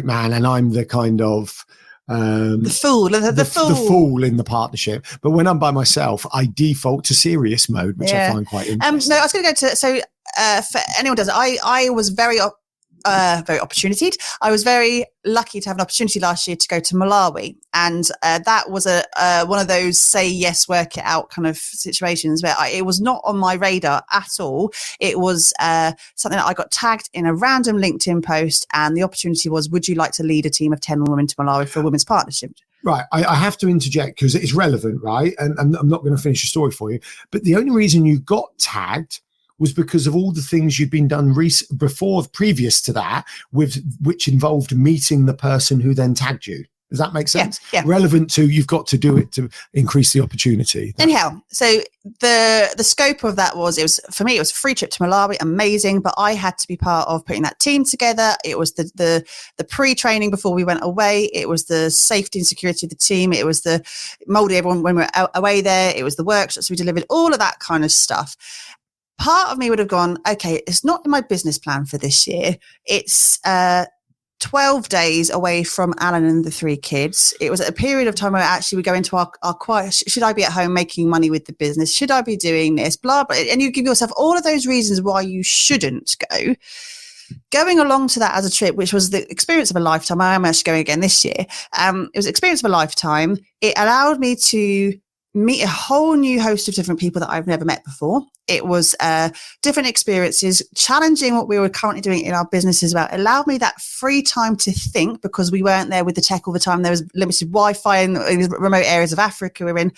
man, and I'm the kind of... the fool the fool in the partnership. But when I'm by myself, I default to serious mode, which I find quite interesting. No, I was going to go to, so for anyone who does it, I was very very opportunityed. I was very lucky to have an opportunity last year to go to Malawi. And that was one of those say yes, work it out kind of situations where it was not on my radar at all. It was something that I got tagged in a random LinkedIn post. And the opportunity was, would you like to lead a team of 10 women to Malawi for a women's partnership? Right. I have to interject because it's relevant, right? And I'm not going to finish the story for you. But the only reason you got tagged was because of all the things you'd been done previous to that, which involved meeting the person who then tagged you. Does that make sense? Yeah. Relevant to you've got to do it to increase the opportunity. Anyhow, so the scope of that was, for me, it was a free trip to Malawi, amazing, but I had to be part of putting that team together. It was the pre-training before we went away. It was the safety and security of the team. It was the molding everyone when we were away there. It was the workshops we delivered, all of that kind of stuff. Part of me would have gone, okay, it's not in my business plan for this year. It's 12 days away from Alan and the 3 kids. It was at a period of time where actually we go into our quiet, should I be at home making money with the business? Should I be doing this? Blah, blah. And you give yourself all of those reasons why you shouldn't go. Going along to that as a trip, which was the experience of a lifetime. I am actually going again this year. It was the experience of a lifetime. It allowed me to meet a whole new host of different people that I've never met before. It was different experiences, challenging what we were currently doing in our business as well. It allowed me that free time to think because we weren't there with the tech all the time. There was limited Wi-Fi in remote areas of Africa we're in.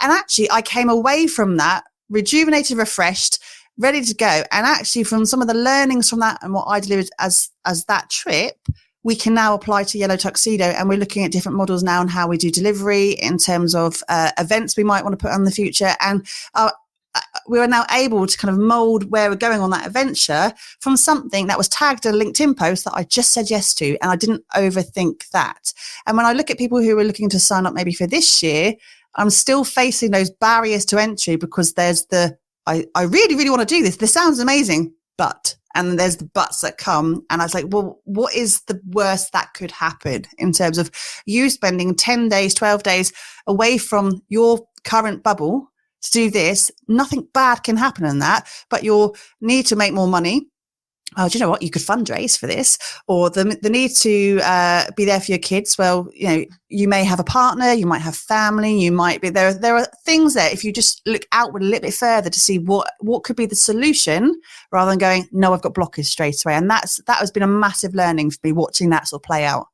And actually, I came away from that rejuvenated, refreshed, ready to go. And actually, from some of the learnings from that and what I delivered as that trip, we can now apply to Yellow Tuxedo, and we're looking at different models now and how we do delivery in terms of events we might want to put on in the future. And we are now able to kind of mold where we're going on that adventure from something that was tagged a LinkedIn post that I just said yes to, and I didn't overthink that. And when I look at people who are looking to sign up maybe for this year, I'm still facing those barriers to entry because there's I really, really want to do this. This sounds amazing, but... And there's the buts that come. And I was like, well, what is the worst that could happen in terms of you spending 10 days, 12 days away from your current bubble to do this? Nothing bad can happen in that, but you'll need to make more money. Oh, do you know what? You could fundraise for this, or the need to be there for your kids. Well, you may have a partner, you might have family, you might be there. There are things there. If you just look outward a little bit further to see what could be the solution, rather than going, no, I've got blockers straight away. And that has been a massive learning for me, watching that sort of play out.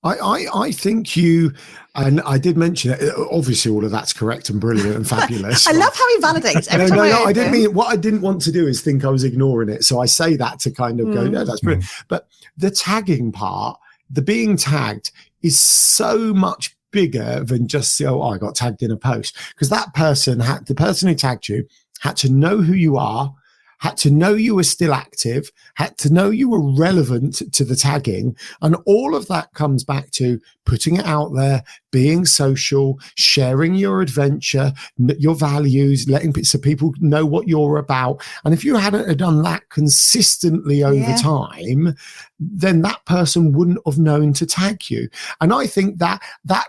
I think you, and I did mention it, obviously all of that's correct and brilliant and fabulous. I love how he validates every time. No, I didn't mean, what I didn't want to do is think I was ignoring it. So I say that to kind of go, no, that's brilliant. But the tagging part, the being tagged is so much bigger than just, I got tagged in a post. Because the person who tagged you had to know who you are, had to know you were still active, had to know you were relevant to the tagging. And all of that comes back to putting it out there, being social, sharing your adventure, your values, so people know what you're about. And if you hadn't done that consistently over time, then that person wouldn't have known to tag you. And I think that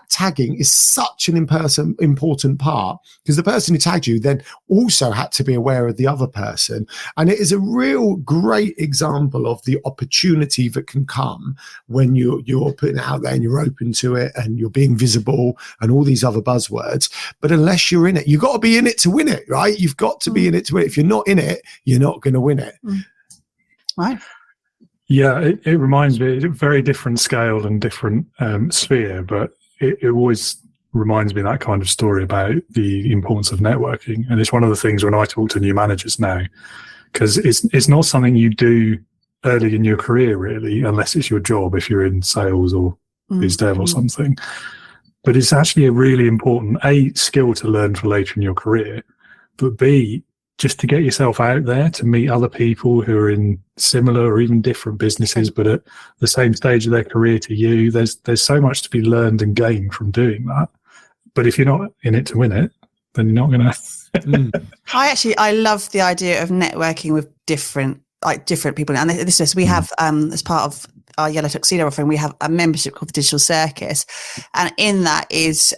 tagging is such an important part, because the person who tagged you then also had to be aware of the other person. And it is a real great example of the opportunity that can come when you're putting it out there and you're open to it and you're being visible and all these other buzzwords. But unless you're in it, you've got to be in it to win it, right? You've got to be in it to win it. If you're not in it, you're not going to win it. Right. Yeah, it reminds me, it's a very different scale and different sphere, but it always reminds me of that kind of story about the importance of networking. And it's one of the things when I talk to new managers now, because it's not something you do early in your career, really, unless it's your job, if you're in sales or biz dev or something. But it's actually a really important, A, skill to learn for later in your career, but B, just to get yourself out there to meet other people who are in similar or even different businesses, but at the same stage of their career to you. There's so much to be learned and gained from doing that. But if you're not in it to win it, then you're not going to. I love the idea of networking with different people. And we have, as part of our Yellow Tuxedo offering, we have a membership called the Digital Circus. And in that is,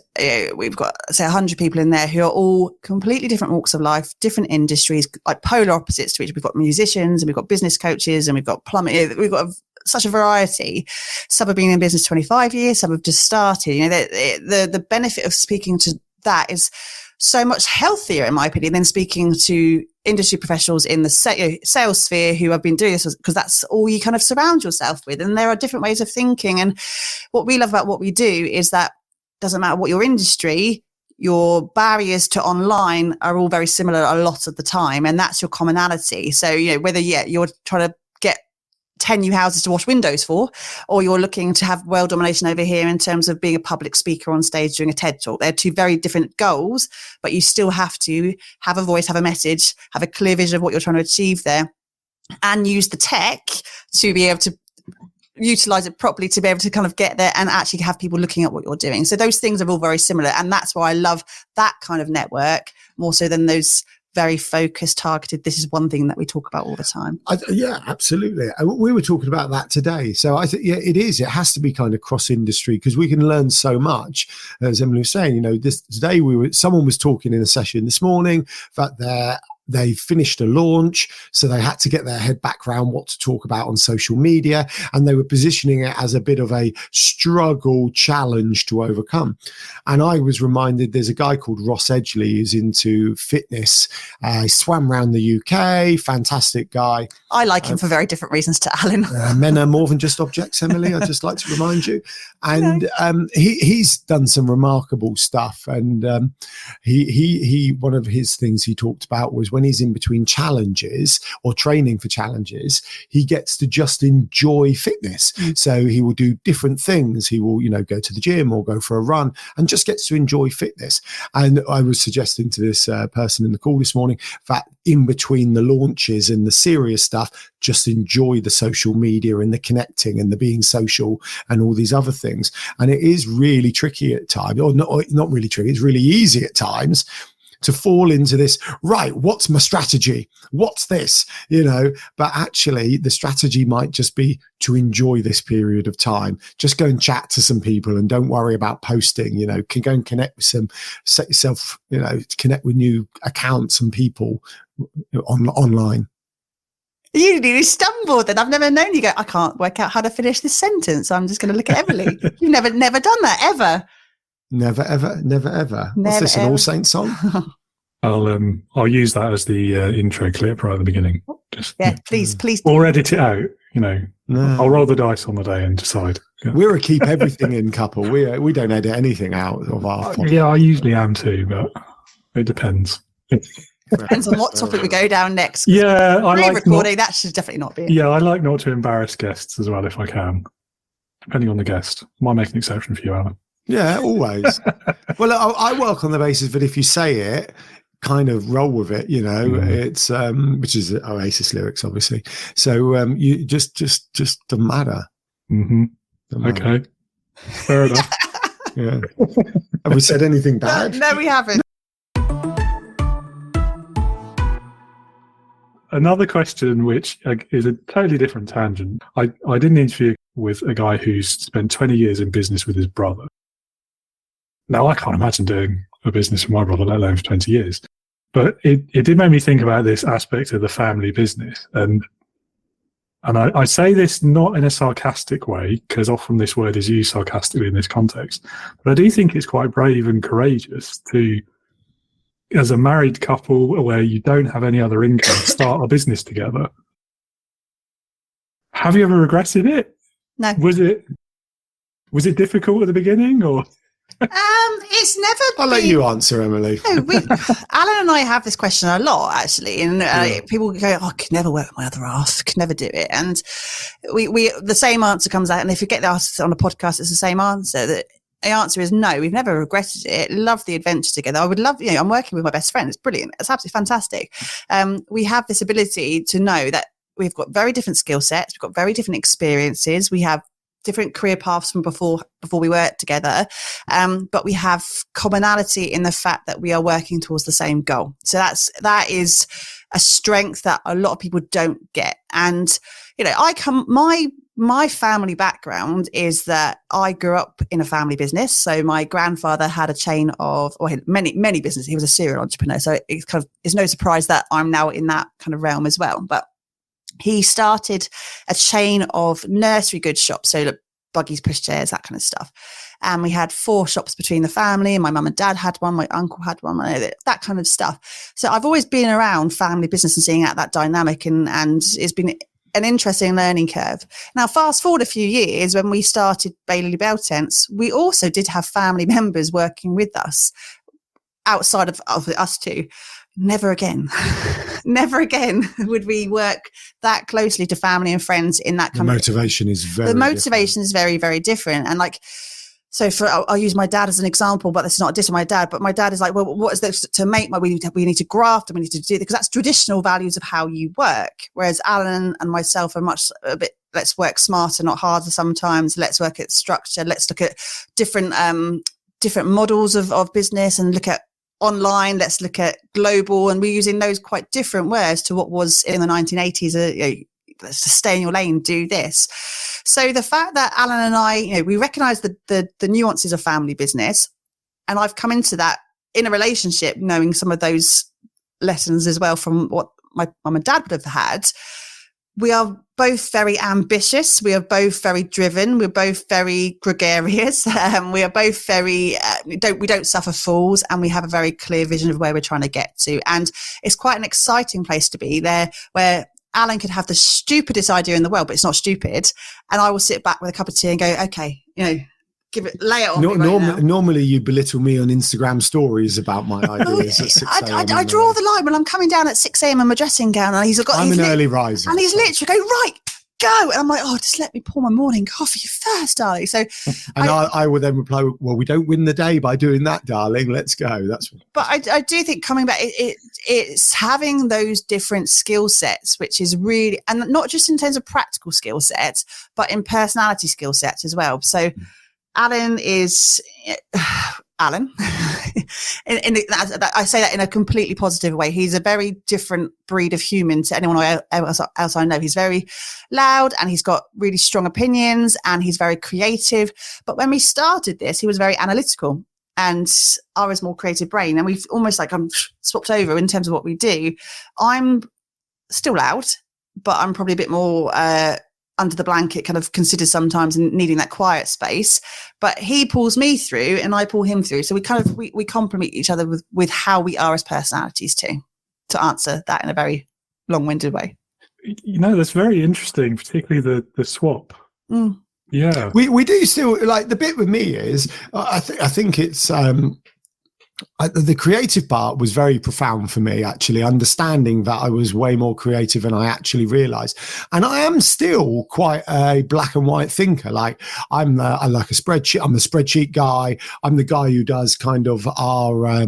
we've got, say, 100 people in there who are all completely different walks of life, different industries, like polar opposites to each. We've got musicians and we've got business coaches and we've got plumbing. We've got such a variety. Some have been in business 25 years, some have just started. You know, the benefit of speaking to that is so much healthier, in my opinion, than speaking to industry professionals in the sales sphere who have been doing this, because that's all you kind of surround yourself with. And there are different ways of thinking. And what we love about what we do is that doesn't matter what your industry, your barriers to online are all very similar a lot of the time. And that's your commonality. So, you know, whether you're trying to get 10 new houses to wash windows for, or you're looking to have world domination over here in terms of being a public speaker on stage doing a TED talk. They're two very different goals, but you still have to have a voice, have a message, have a clear vision of what you're trying to achieve there, and use the tech to be able to utilize it properly to be able to kind of get there and actually have people looking at what you're doing. So those things are all very similar. And that's why I love that kind of network more so than those very focused, targeted. This is one thing that we talk about all the time. Yeah, absolutely. We were talking about that today. So I think, yeah, it is. It has to be kind of cross industry, because we can learn so much. As Emily was saying, you know, today someone was talking in a session this morning that they finished a launch, so they had to get their head back around what to talk about on social media, and they were positioning it as a bit of a struggle challenge to overcome. And I was reminded there's a guy called Ross Edgley who's into fitness. He swam around the UK, fantastic guy. I like him for very different reasons to Alan. Men are more than just objects, Emily. I'd just like to remind you. And he's done some remarkable stuff. And he one of his things he talked about was when he's in between challenges or training for challenges, he gets to just enjoy fitness. So he will do different things. He will, you know, go to the gym or go for a run and just gets to enjoy fitness. And I was suggesting to this person in the call this morning that in between the launches and the serious stuff, just enjoy the social media and the connecting and the being social and all these other things. And it is really tricky at times, or not really tricky, it's really easy at times to fall into this, right, what's my strategy? What's this? You know, but actually the strategy might just be to enjoy this period of time. Just go and chat to some people and don't worry about posting, you know, can go and connect with set yourself, you know, connect with new accounts and people online. You nearly stumbled, and I've never known you go, I can't work out how to finish this sentence. So I'm just going to look at Emily. You've never done that, ever. Never, ever, never, ever. What's this, an All Saints song? I'll use that as the intro clip right at the beginning. Please. Or edit it out, you know. No. I'll roll the dice on the day and decide. Yeah. We're a keep everything in couple. We don't edit anything out of our podcast. Yeah, I usually am too, but it depends. Depends on what topic we go down next. Yeah, I like recording. That should definitely not be it. Yeah, I like not to embarrass guests as well if I can, depending on the guest. Might make an exception for you, Alan. Yeah, always. Well, I work on the basis that if you say it, kind of roll with it, you know. It's which is Oasis lyrics, obviously. So you just doesn't matter. Mm-hmm. Okay, fair enough. Yeah. Have we said anything bad? No, we haven't. Another question, which is a totally different tangent. I did an interview with a guy who's spent 20 years in business with his brother. Now, I can't imagine doing a business with my brother, let alone for 20 years. But it did make me think about this aspect of the family business. And I say this not in a sarcastic way, because often this word is used sarcastically in this context. But I do think it's quite brave and courageous to, as a married couple where you don't have any other income, start a business together. Have you ever regretted it? No. Was it difficult at the beginning, or? It's never. I'll let you answer, Emily. No, Alan and I have this question a lot, actually, and people go, "Oh, I could never work with my other half, could never do it." And we the same answer comes out, and if you get asked on a podcast, it's the same answer. The answer is no. We've never regretted it. Love the adventure together. I would love, you know, I'm working with my best friend. It's brilliant. It's absolutely fantastic. We have this ability to know that we've got very different skill sets. We've got very different experiences. We have different career paths from before we worked together. But we have commonality in the fact that we are working towards the same goal. So that is a strength that a lot of people don't get. And, you know, my my family background is that I grew up in a family business. So my grandfather had a chain of, or many businesses. He was a serial entrepreneur. So it's no surprise that I'm now in that kind of realm as well. But he started a chain of nursery goods shops. So buggies, pushchairs, that kind of stuff. And we had 4 shops between the family. My mum and dad had one. My uncle had one. That kind of stuff. So I've always been around family business and seeing out that dynamic. And it's been an interesting learning curve. Now, fast forward a few years, when we started Bailey Bell Tents, we also did have family members working with us outside of us two. Never again, never again would we work that closely to family and friends in that kind of motivation is very different. Is very, very different. And so I'll use my dad as an example, but this is not a diss on my dad, but my dad is like, well, what is this to make? We need to graft and we need to do, because that's traditional values of how you work. Whereas Alan and myself are a bit, let's work smarter, not harder sometimes. Let's work at structure. Let's look at different models of business and look at online. Let's look at global. And we're using those quite different words to what was in the 1980s, let's just stay in your lane, do this. So the fact that Alan and I, we recognize the nuances of family business, and I've come into that in a relationship knowing some of those lessons as well from what my mum and dad would have had. We are both very ambitious. We are both very driven. We're both very gregarious. We are both very, we don't suffer fools, and we have a very clear vision of where we're trying to get to. And it's quite an exciting place to be there, where Alan could have the stupidest idea in the world, but it's not stupid. And I will sit back with a cup of tea and go, okay, lay it on me right now. Normally you belittle me on Instagram stories about my ideas at 6 a.m. I draw the line when I'm coming down at 6 a.m. in my dressing gown, and I'm an early riser. And he's literally go, right, go. And I'm like, oh, just let me pour my morning coffee first, darling. So, and I will then reply, well, we don't win the day by doing that, darling. Let's go. But I do think coming back, it's having those different skill sets, which is really, and not just in terms of practical skill sets, but in personality skill sets as well. So Alan is Alan. I say that in a completely positive way. He's a very different breed of human to anyone else I know. He's very loud, and he's got really strong opinions, and he's very creative. But when we started this, he was very analytical, and I was more creative brain. And we've almost swapped over in terms of what we do. I'm still loud, but I'm probably a bit more under the blanket, kind of considered sometimes and needing that quiet space. But he pulls me through and I pull him through. So we complement each other with how we are as personalities too, to answer that in a very long-winded way. That's very interesting, particularly the swap. Mm. Yeah. We do still, the bit with me is, I think it's, the creative part was very profound for me, actually, understanding that I was way more creative than I actually realized. And I am still quite a black and white thinker. I like a spreadsheet. I'm the spreadsheet guy. I'm the guy who does kind of our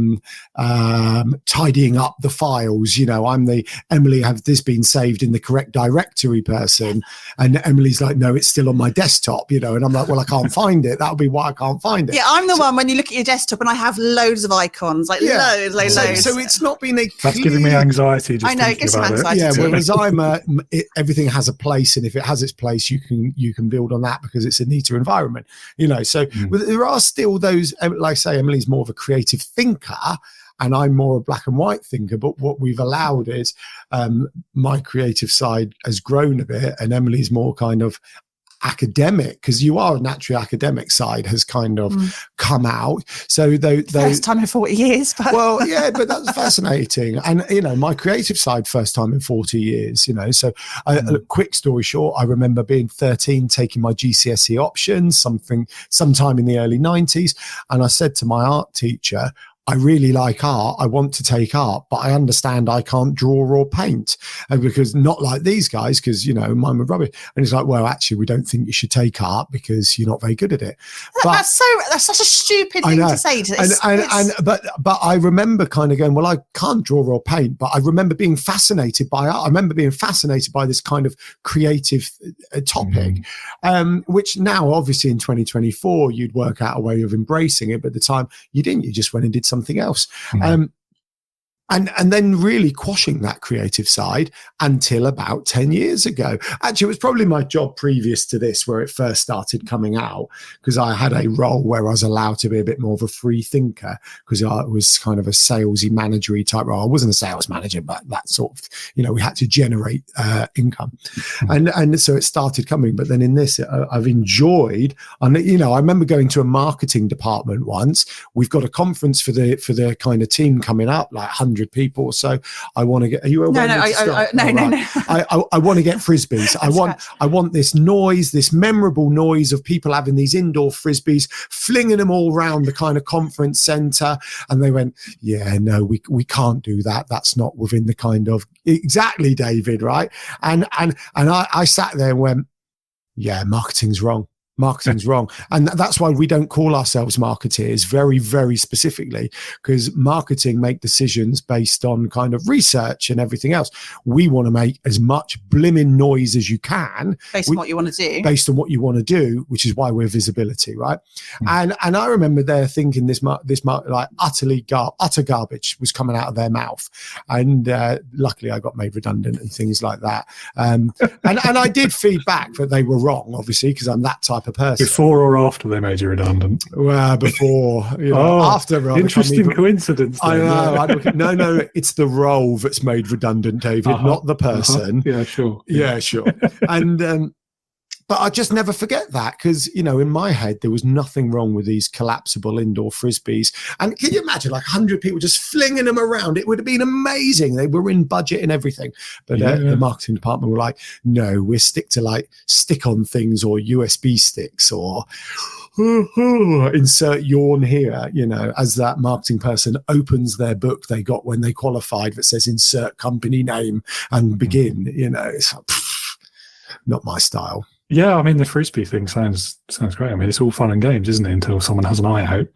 tidying up the files. I'm the Emily, have this been saved in the correct directory person? And Emily's like, no, it's still on my desktop, and I'm like, well, I can't find it. That'll be why I can't find it. Yeah, I'm the one when you look at your desktop and I have loads of icons, loads. So it's not been a That's giving me anxiety. Just I know, it gives some anxiety. Yeah, whereas everything has a place, and if it has its place, you can build on that because it's a neater environment. So there are still those, like I say, Emily's more of a creative thinker, and I'm more a black and white thinker. But what we've allowed is my creative side has grown a bit, and Emily's more kind of academic, because you are a naturally academic side has kind of come out. So first time in 40 years. But. Well, yeah, but that's fascinating. And my creative side, first time in 40 years. So a quick story short, I remember being 13, taking my GCSE options, sometime in the early 90s, and I said to my art teacher, I really like art. I want to take art, but I understand I can't draw or paint, and because not like these guys, because mine were rubbish. And he's like, well, actually, we don't think you should take art because you're not very good at it. That's such a stupid thing to say. But I remember kind of going, well, I can't draw or paint, but I remember being fascinated by art. I remember being fascinated by this kind of creative topic, which now, obviously, in 2024, you'd work out a way of embracing it. But at the time, you didn't. You just went and did something else. and then really quashing that creative side until about 10 years ago. Actually, it was probably my job previous to this where it first started coming out, because I had a role where I was allowed to be a bit more of a free thinker, because I was kind of a salesy, managery type role. I wasn't a sales manager, but that sort of, we had to generate income. And so it started coming. But then in this, I've enjoyed, and I remember going to a marketing department once. We've got a conference for the kind of team coming up, like 100 people or so. I want to get. Are you aware? No. I want to get frisbees. I want this noise, this memorable noise of people having these indoor frisbees, flinging them all around the kind of conference center. And they went, yeah, no, we can't do that. That's not within the kind of exactly, David, right? And I sat there and went, yeah, marketing's wrong. Marketing's wrong. And that's why we don't call ourselves marketeers very, very specifically, because marketing make decisions based on kind of research and everything else. We want to make as much blimmin' noise as you can. Based on what you want to do. Based on what you want to do, which is why we're visibility, right? And I remember there thinking this like utter garbage was coming out of their mouth. And luckily I got made redundant and things like that. And I did feedback that they were wrong, obviously, because I'm that type of person. Before or after they made you redundant? Well, before. After. Interesting coincidence. I know. No, it's the role that's made redundant, David, not the person. Yeah, sure. Yeah, sure. And but I just never forget that, because, in my head, there was nothing wrong with these collapsible indoor frisbees. And can you imagine, like 100 people just flinging them around? It would have been amazing. They were in budget and everything. But the marketing department were like, no, we'll stick to like stick-on things or USB sticks or insert yawn here, as that marketing person opens their book they got when they qualified that says insert company name and begin, it's like, not my style. Yeah, I mean, the frisbee thing sounds great. I mean, it's all fun and games, isn't it? Until someone has an eye out.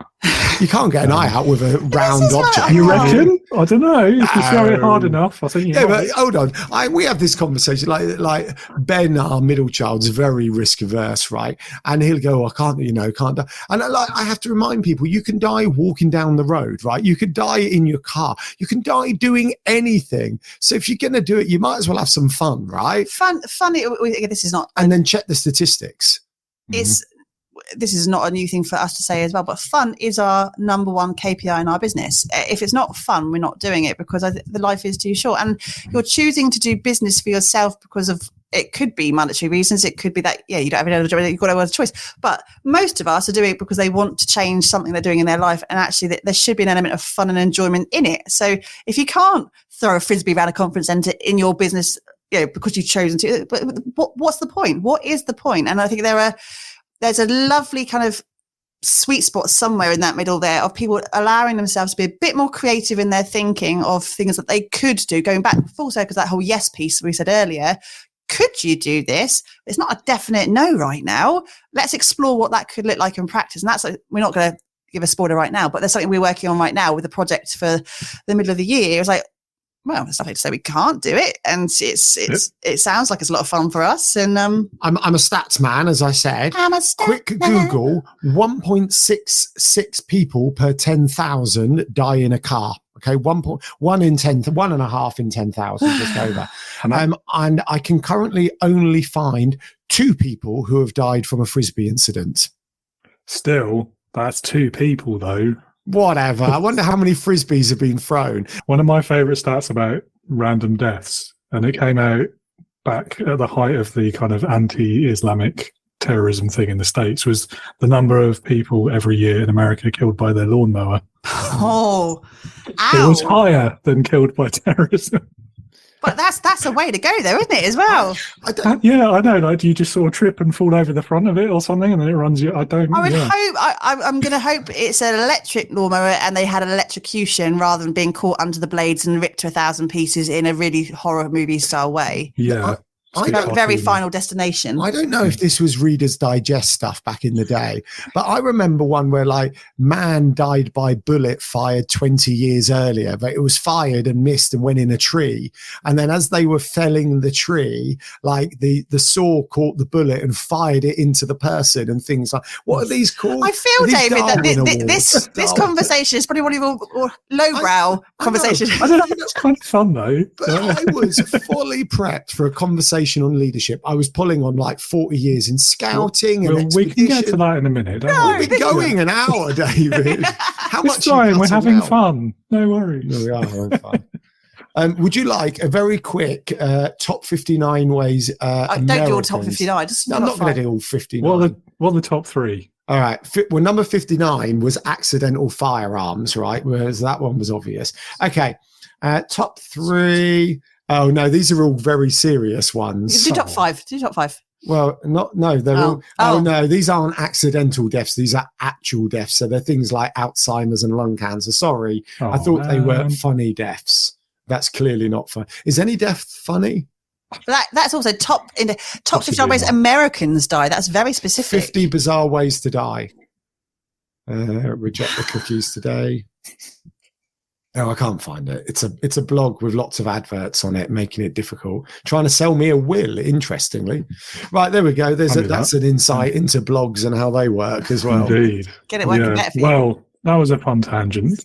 You can't get an eye out with a round object. You reckon? I don't know. If you throw it hard enough, I think. But hold on. We have this conversation. Like Ben, our middle child's very risk averse, right? And he'll go, "I can't die." And I have to remind people, you can die walking down the road, right? You could die in your car. You can die doing anything. So if you're going to do it, you might as well have some fun, right? Funny. This is not. And then check the statistics. This is not a new thing for us to say as well, but fun is our number one KPI in our business. If it's not fun, we're not doing it, because the life is too short. And you're choosing to do business for yourself because of, it could be monetary reasons. It could be that, you don't have any other job, you've got no other choice. But most of us are doing it because they want to change something they're doing in their life. And actually there should be an element of fun and enjoyment in it. So if you can't throw a frisbee around a conference centre in your business, because you've chosen to, but what's the point? What is the point? And I think there's a lovely kind of sweet spot somewhere in that middle there of people allowing themselves to be a bit more creative in their thinking of things that they could do. Going back full circle, that whole yes piece we said earlier. Could you do this? It's not a definite no right now. Let's explore what that could look like in practice. And that's we're not going to give a spoiler right now, but there's something we're working on right now with a project for the middle of the year. It was like, well, there's nothing to say we can't do it, and it sounds like it's a lot of fun for us. And I'm a stats man, as I said. I'm a stats Quick Google: 1.66 people per 10,000 die in a car. Okay, 1.1 in 10, 1.5 in 10,000, just over. And I can currently only find 2 people who have died from a frisbee incident. Still, that's 2 people, though. Whatever. I wonder how many frisbees have been thrown. One of my favourite stats about random deaths, and it came out back at the height of the kind of anti-Islamic terrorism thing in the States, was the number of people every year in America killed by their lawnmower. Oh, ow. It was higher than killed by terrorism. But that's a way to go, though, isn't it, as well? Yeah, I know. Like, you just sort of trip and fall over the front of it or something, and then it runs you. I'm going to hope it's an electric lawnmower and they had an electrocution rather than being caught under the blades and ripped to 1,000 pieces in a really horror movie style way. Yeah. Very final destination. I don't know if this was Reader's Digest stuff back in the day, but I remember one where like man died by bullet fired 20 years earlier, but it was fired and missed and went in a tree. And then as they were felling the tree, like the saw caught the bullet and fired it into the person and things like, what are these called? I feel, David, that this conversation is probably one of your lowbrow conversations. I don't know. It's kind of fun though. But I was fully prepped for a conversation on leadership. I was pulling on like 40 years in scouting and we can get to that in a minute. We've been going an hour, David. How much? We're having fun. No worries. No, we are having fun. Would you like a very quick top 59 ways? Don't do all top 59. I'm not going to do all 59. What are the top 3? All right. Well, number 59 was accidental firearms, right? Whereas that one was obvious. Okay. Top 3. Oh no, these are all very serious ones. Do top 5. Do top 5. Well, they're all. Oh no, these aren't accidental deaths. These are actual deaths. So they're things like Alzheimer's and lung cancer. Sorry, I thought they were funny deaths. That's clearly not fun. Is any death funny? That's also top 59 ways Americans die. That's very specific. 50 bizarre ways to die. Reject the cookies today. No, I can't find it. It's a blog with lots of adverts on it, making it difficult. Trying to sell me a will, interestingly. Right, there we go. That's an insight into blogs and how they work as well. Indeed. Get it working better for you. Well, that was a fun tangent.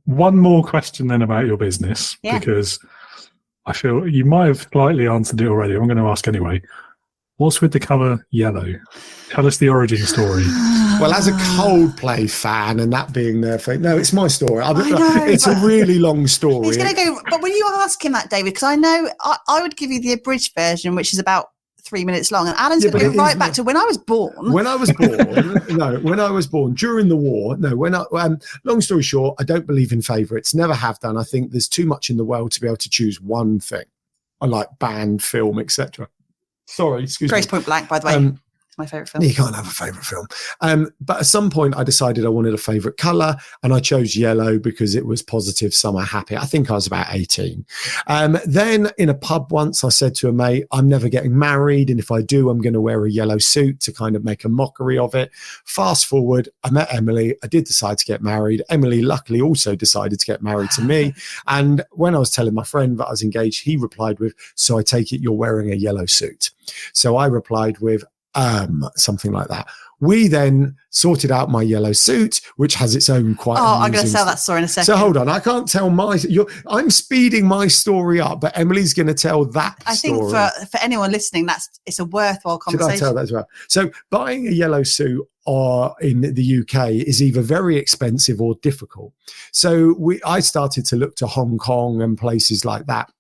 One more question then about your business, because I feel you might have slightly answered it already. I'm going to ask anyway. What's with the colour yellow? Tell us the origin story. Well, as a Coldplay fan and that being their thing, no, it's my story. It's a really long story. He's going to go, but when you ask him that, David, because I know I would give you the abridged version, which is about 3 minutes long, and Alan's going to go right back to when I was born. When I was born during the war. No, long story short, I don't believe in favourites. Never have done. I think there's too much in the world to be able to choose one thing. I like band, film, etc. Sorry, excuse me. Grace Point Blank, by the way. My favourite film. You can't have a favourite film. But at some point I decided I wanted a favourite colour, and I chose yellow because it was positive, summer, happy. I think I was about 18. Then in a pub once I said to a mate, I'm never getting married, and if I do, I'm going to wear a yellow suit to kind of make a mockery of it. Fast forward, I met Emily. I did decide to get married. Emily luckily also decided to get married to me. And when I was telling my friend that I was engaged, he replied with, so I take it you're wearing a yellow suit. So I replied with, something like that. We then sorted out my yellow suit, which has its own quite. I'm going to sell that story in a second. So hold on, I can't tell I'm speeding my story up, but Emily's going to tell that. I think for anyone listening, it's a worthwhile conversation. Should I tell that as well? So buying a yellow suit in the UK is either very expensive or difficult. So I started to look to Hong Kong and places like that.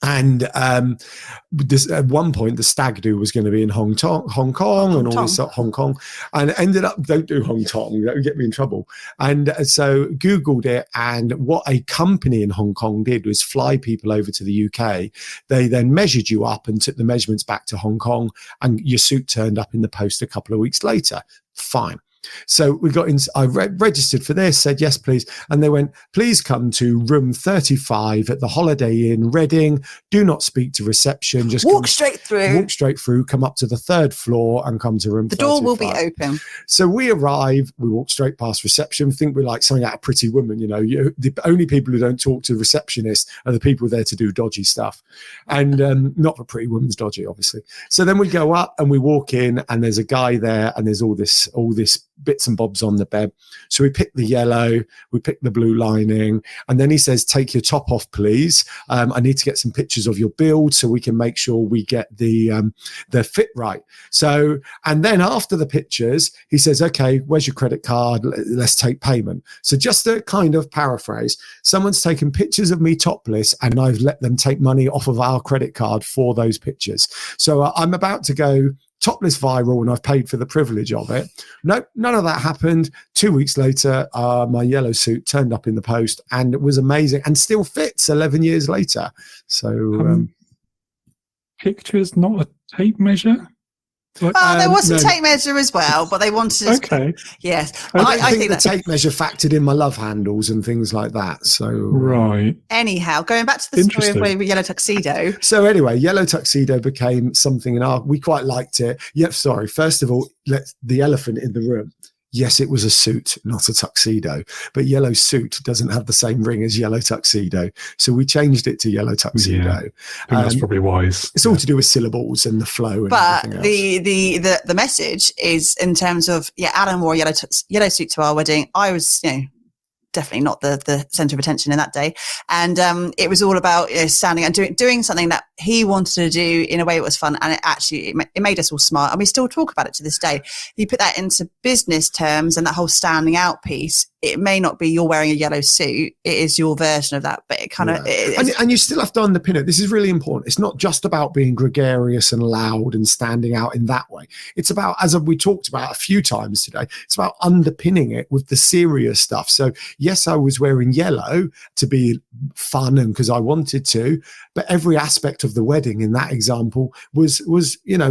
And at one point, the stag do was going to be in Hong Kong and all this Hong Kong, and ended up, don't do Hong Kong, that would get me in trouble. And so Googled it, and what a company in Hong Kong did was fly people over to the UK. They then measured you up and took the measurements back to Hong Kong, and your suit turned up in the post a couple of weeks later. Fine. So we got in, I registered for this, said yes, please. And they went, please come to room 35 at the Holiday Inn, Reading. Do not speak to reception. Just walk straight through, come up to the 3rd floor and come to room 35. The door will be open. So we arrive, we walk straight past reception, think we're like something out of Pretty Woman. The only people who don't talk to receptionists are the people there to do dodgy stuff. And not for Pretty Woman's dodgy, obviously. So then we go up and we walk in, and there's a guy there, and there's all this bits and bobs on the bed. So we pick the yellow, we pick the blue lining, and then he says, take your top off, please. I need to get some pictures of your build so we can make sure we get the fit right. So, and then after the pictures, he says, okay, where's your credit card? Let's take payment. So just to kind of paraphrase, someone's taken pictures of me topless, and I've let them take money off of our credit card for those pictures. So I'm about to go topless viral, and I've paid for the privilege of it. No, none of that happened. 2 weeks later, my yellow suit turned up in the post, and it was amazing and still fits 11 years later. So pictures, not a tape measure? There was some tape measure as well, but they wanted to. Okay. Yes. I think the tape measure factored in my love handles and things like that. So right. Anyhow, going back to the story of where Yellow Tuxedo. So anyway, Yellow Tuxedo became something, and we quite liked it. Yeah, sorry. First of all, the elephant in the room. Yes, it was a suit, not a tuxedo. But yellow suit doesn't have the same ring as yellow tuxedo. So we changed it to Yellow Tuxedo. Yeah, I think that's probably wise. It's all to do with syllables and the flow. And but everything else. the message is in terms of, Alan wore a yellow suit to our wedding. I was, definitely not the center of attention in that day. And it was all about standing and doing something that he wanted to do in a way that was fun. And it made us all smile. And we still talk about it to this day. You put that into business terms and that whole standing out piece, it may not be you're wearing a yellow suit. It is your version of that, but it kind of... And you still have to underpin it. This is really important. It's not just about being gregarious and loud and standing out in that way. It's about, as we talked about a few times today, it's about underpinning it with the serious stuff. So yes, I was wearing yellow to be fun and because I wanted to, but every aspect of the wedding in that example was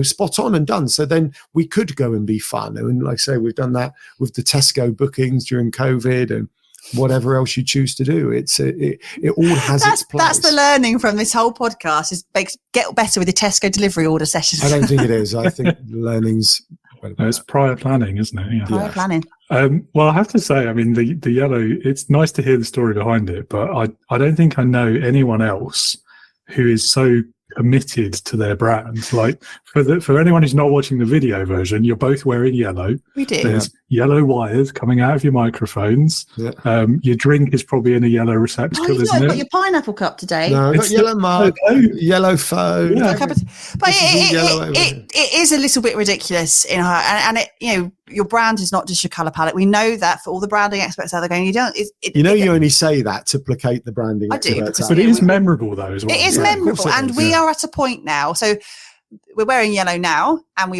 spot on and done. So then we could go and be fun. And like I say, we've done that with the Tesco bookings during COVID and whatever else you choose to do. It all has its place. That's the learning from this whole podcast is get better with the Tesco delivery order sessions. I don't think it is. I think learning's... it's prior planning, isn't it? Yeah. Prior planning. Well, I have to say, I mean, the yellow, it's nice to hear the story behind it, but I don't think I know anyone else who is so committed to their brand. Like for anyone who's not watching the video version, you're both wearing yellow. We do. There's yellow wires coming out of your microphones. Yeah. Your drink is probably in a yellow receptacle, isn't it? You've got your pineapple cup today. No, I've got yellow mug, yellow phone. Yeah. But it is a little bit ridiculous in her, and it, your brand is not just your colour palette. We know that for all the branding experts out there going, you only say that to placate the branding. I do, but it is memorable though as well. It is memorable, and we are at a point now. So we're wearing yellow now, and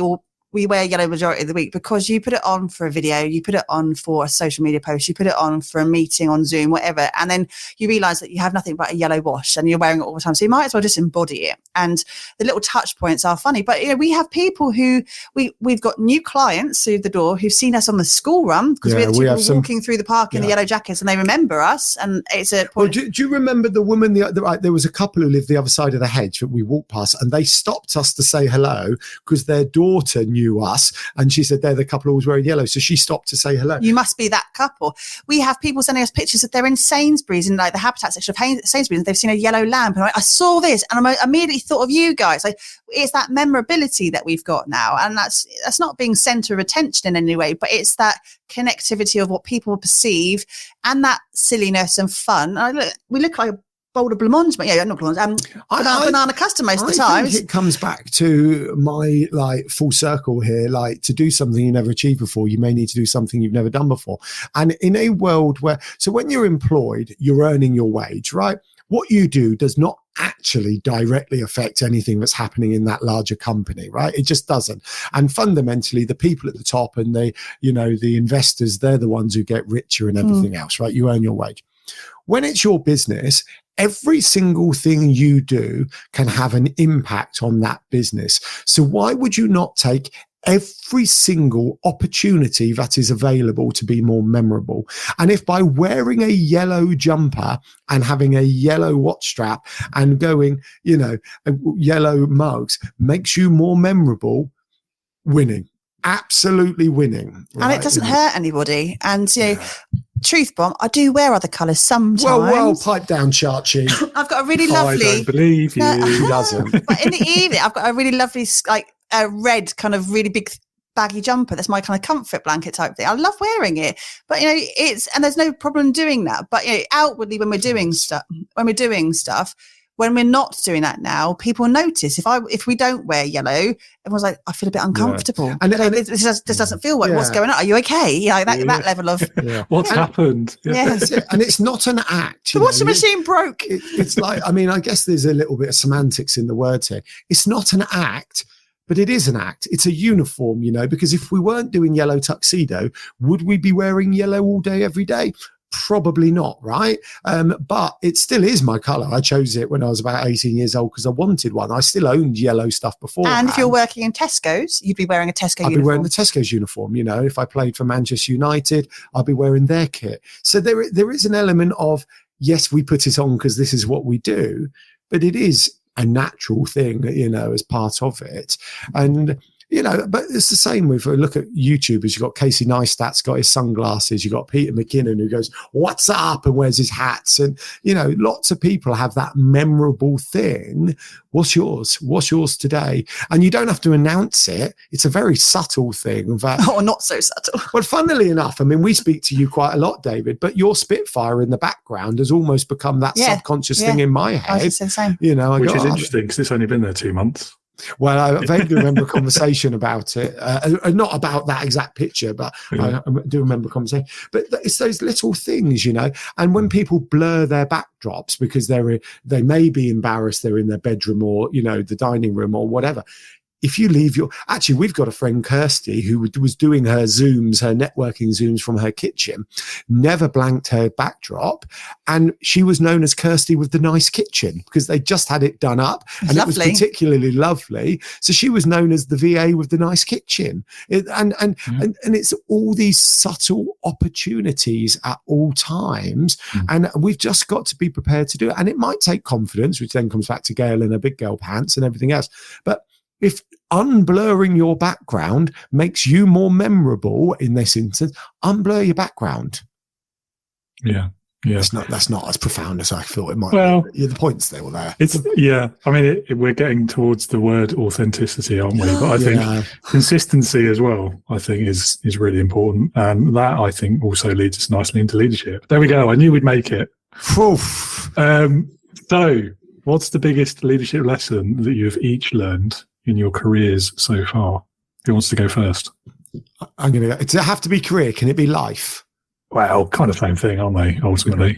we wear yellow majority of the week because you put it on for a video, you put it on for a social media post, you put it on for a meeting on Zoom, whatever. And then you realise that you have nothing but a yellow wash and you're wearing it all the time. So you might as well just embody it. And the little touch points are funny. But we have people who, we've got new clients through the door who've seen us on the school run because we have people walking through the park in the yellow jackets and they remember us. And it's a point. Well, do you remember the woman, there was a couple who lived the other side of the hedge that we walked past and they stopped us to say hello because their daughter knew us. And she said they're the couple who was wearing yellow. So she stopped to say hello. You must be that couple. We have people sending us pictures that they're in Sainsbury's in like the habitat section of Sainsbury's and they've seen a yellow lamp. And I saw this and I immediately thought of you guys. Like, it's that memorability that we've got now. And that's not being centre of attention in any way, but it's that connectivity of what people perceive and that silliness and fun. We look like a bowl of blancmange, but not blancmange. Banana custard most of the time. I think it comes back to my full circle here. Like, to do something you never achieved before, you may need to do something you've never done before. And in a world so when you're employed, you're earning your wage, right? What you do does not actually directly affect anything that's happening in that larger company, right? It just doesn't. And fundamentally, the people at the top and the investors, they're the ones who get richer and everything else, right? You earn your wage. When it's your business, every single thing you do can have an impact on that business. So why would you not take every single opportunity that is available to be more memorable? And if by wearing a yellow jumper and having a yellow watch strap and going, yellow mugs makes you more memorable, winning. Absolutely winning. Right? And it doesn't hurt anybody. And, truth bomb, I do wear other colours sometimes. Well, pipe down, Charchi. I've got a really lovely... I don't believe you. He doesn't. But in the evening, I've got a really lovely, a red kind of really big baggy jumper. That's my kind of comfort blanket type thing. I love wearing it. But, and there's no problem doing that. But, outwardly when we're doing stuff, when we're not doing that now, people notice. If we don't wear yellow, everyone's like, I feel a bit uncomfortable. And this doesn't feel right. What's going on? Are you okay? That level of what's happened? Yes, and it's not an act. The washing machine broke. It's like, I guess there's a little bit of semantics in the words here. It's not an act, but it is an act. It's a uniform, because if we weren't doing yellow tuxedo, would we be wearing yellow all day, every day? Probably not, right? But it still is my colour. I chose it when I was about 18 years old because I wanted one. I still owned yellow stuff before. And if you're working in Tesco's, you'd be wearing a Tesco uniform. I'd be wearing the Tesco's uniform. You know, if I played for Manchester United, I'd be wearing their kit. So there is an element of, yes, we put it on because this is what we do, but it is a natural thing, you know, as part of it. And you know, but it's the same with, look at YouTubers. You've got Casey Neistat's got his sunglasses. You've got Peter McKinnon who goes, what's up? And wears his hats. And, you know, lots of people have that memorable thing. What's yours? What's yours today? And you don't have to announce it. It's a very subtle thing. That, or not so subtle. Well, funnily enough, I mean, we speak to you quite a lot, David, but your Spitfire in the background has almost become that subconscious thing in my head. I was the same. You know, which is interesting because it's only been there 2 months. Well, I vaguely remember a conversation about it, not about that exact picture, but I do remember a conversation. But it's those little things, you know, and when people blur their backdrops because they may be embarrassed, they're in their bedroom or, you know, the dining room or whatever. If you leave actually, we've got a friend, Kirsty, who was doing her Zooms, her networking Zooms from her kitchen, never blanked her backdrop. And she was known as Kirsty with the nice kitchen because they just had it done up and it was particularly lovely. So she was known as the VA with the nice kitchen. And it's all these subtle opportunities at all times. And we've just got to be prepared to do it. And it might take confidence, which then comes back to Gail and her big girl pants and everything else. But if unblurring your background makes you more memorable in this instance, unblur your background. Yeah. That's not as profound as I thought it might be. The point's still there. I mean, we're getting towards the word authenticity, aren't we? But I think consistency as well, I think is really important. And that, I think, also leads us nicely into leadership. There we go. I knew we'd make it. So what's the biggest leadership lesson that you've each learned in your careers so far? Who wants to go first? I'm going to go. Does it have to be career? Can it be life? Well, kind of same thing, aren't they, ultimately?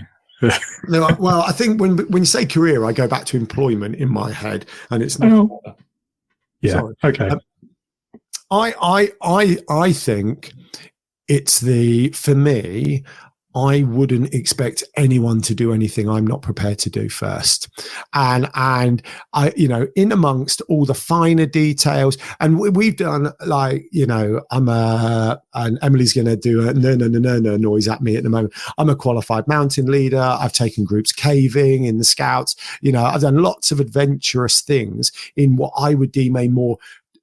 No, well, I think when you say career, I go back to employment in my head, and it's not. Yeah. Sorry. Okay. I think it's for me, I wouldn't expect anyone to do anything I'm not prepared to do first. And I, you know, in amongst all the finer details, and we've done like, you know, and Emily's going to do a no noise at me at the moment. I'm a qualified mountain leader. I've taken groups caving in the Scouts. You know, I've done lots of adventurous things in what I would deem a more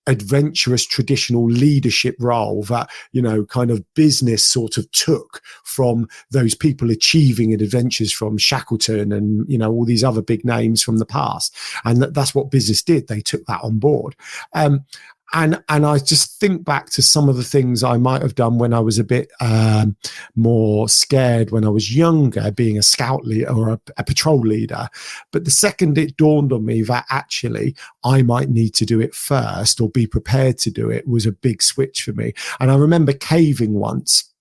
adventurous traditional leadership role that, you know, kind of business sort of took from those people achieving adventures from Shackleton and, you know, all these other big names from the past. And that's what business did. They took that on board. And I just think back to some of the things I might have done when I was a bit more scared when I was younger, being a scout leader or a patrol leader. But the second it dawned on me that actually I might need to do it first or be prepared to do it was a big switch for me. And I remember caving once.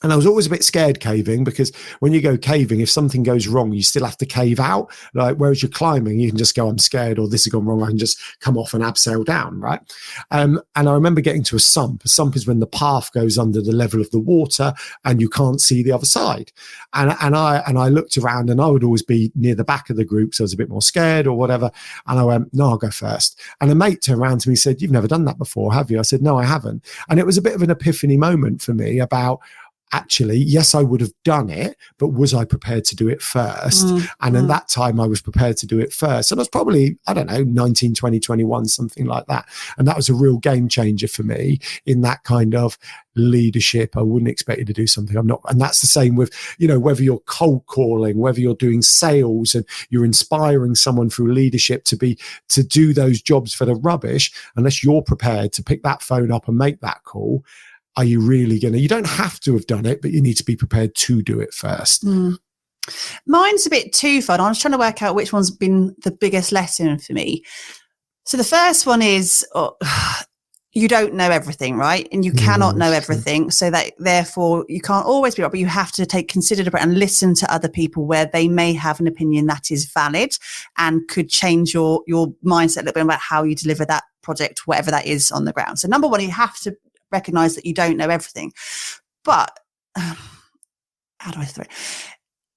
And I was always a bit scared caving because when you go caving, if something goes wrong, you still have to cave out. Like, whereas you're climbing, you can just go, I'm scared, or this has gone wrong. I can just come off and abseil down, right? And I remember getting to a sump. A sump is when the path goes under the level of the water and you can't see the other side. And I looked around and I would always be near the back of the group, so I was a bit more scared or whatever. And I went, no, I'll go first. And a mate turned around to me and said, you've never done that before, have you? I said, no, I haven't. And it was a bit of an epiphany moment for me about, actually, yes, I would have done it, but was I prepared to do it first? And in that time, I was prepared to do it first. And I was probably, I don't know, 19, 20, 21, something like that. And that was a real game changer for me in that kind of leadership. I wouldn't expect you to do something I'm not. And that's the same with, you know, whether you're cold calling, whether you're doing sales and you're inspiring someone through leadership to do those jobs for the rubbish, unless you're prepared to pick that phone up and make that call. Are you really going to? You don't have to have done it, but you need to be prepared to do it first. Mine's a bit too fun. I was trying to work out which one's been the biggest lesson for me. So the first one is you don't know everything, right? And you cannot know everything. So that therefore you can't always be right, but you have to take considerable and listen to other people where they may have an opinion that is valid and could change your mindset a little bit about how you deliver that project, whatever that is on the ground. So number one, you have to recognize that you don't know everything, but how do I throw it?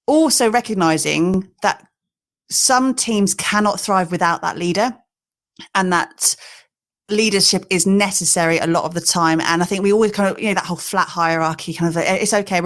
Also recognizing that some teams cannot thrive without that leader, and that leadership is necessary a lot of the time. And I think we always kind of, that whole flat hierarchy kind of, it's okay.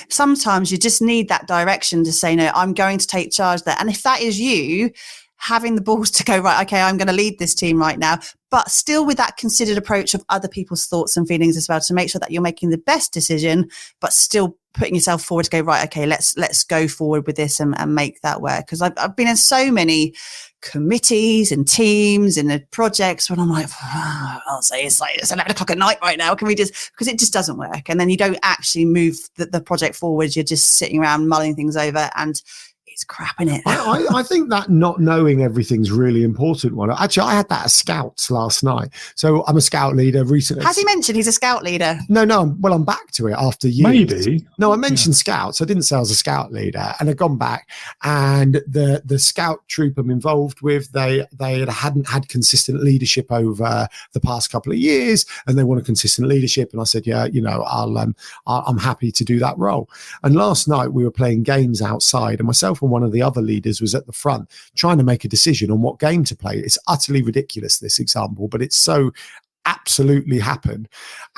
Sometimes you just need that direction to say, no, I'm going to take charge there. And if that is you having the balls to go, right, okay, I'm going to lead this team right now, but still with that considered approach of other people's thoughts and feelings as well, to make sure that you're making the best decision, but still putting yourself forward to go, right, okay, let's go forward with this and make that work. Because I've been in so many committees and teams and projects when I'm like, I'll say it's 11 o'clock at night right now. Can we just, because it just doesn't work. And then you don't actually move the project forward. You're just sitting around mulling things over, and it's crap, in it. I think that not knowing everything's really important one. Actually, I had that at Scouts last night. So I'm a Scout leader recently. Has he mentioned he's a Scout leader? No. Well, I'm back to it after years. Maybe. No, I mentioned Scouts. I didn't say I was a Scout leader, and I've gone back. And the Scout troop I'm involved with, they hadn't had consistent leadership over the past couple of years, and they wanted consistent leadership. And I said, yeah, I'm happy to do that role. And last night we were playing games outside, and myself and one of the other leaders was at the front trying to make a decision on what game to play. It's utterly ridiculous, this example, but it's so absolutely happened.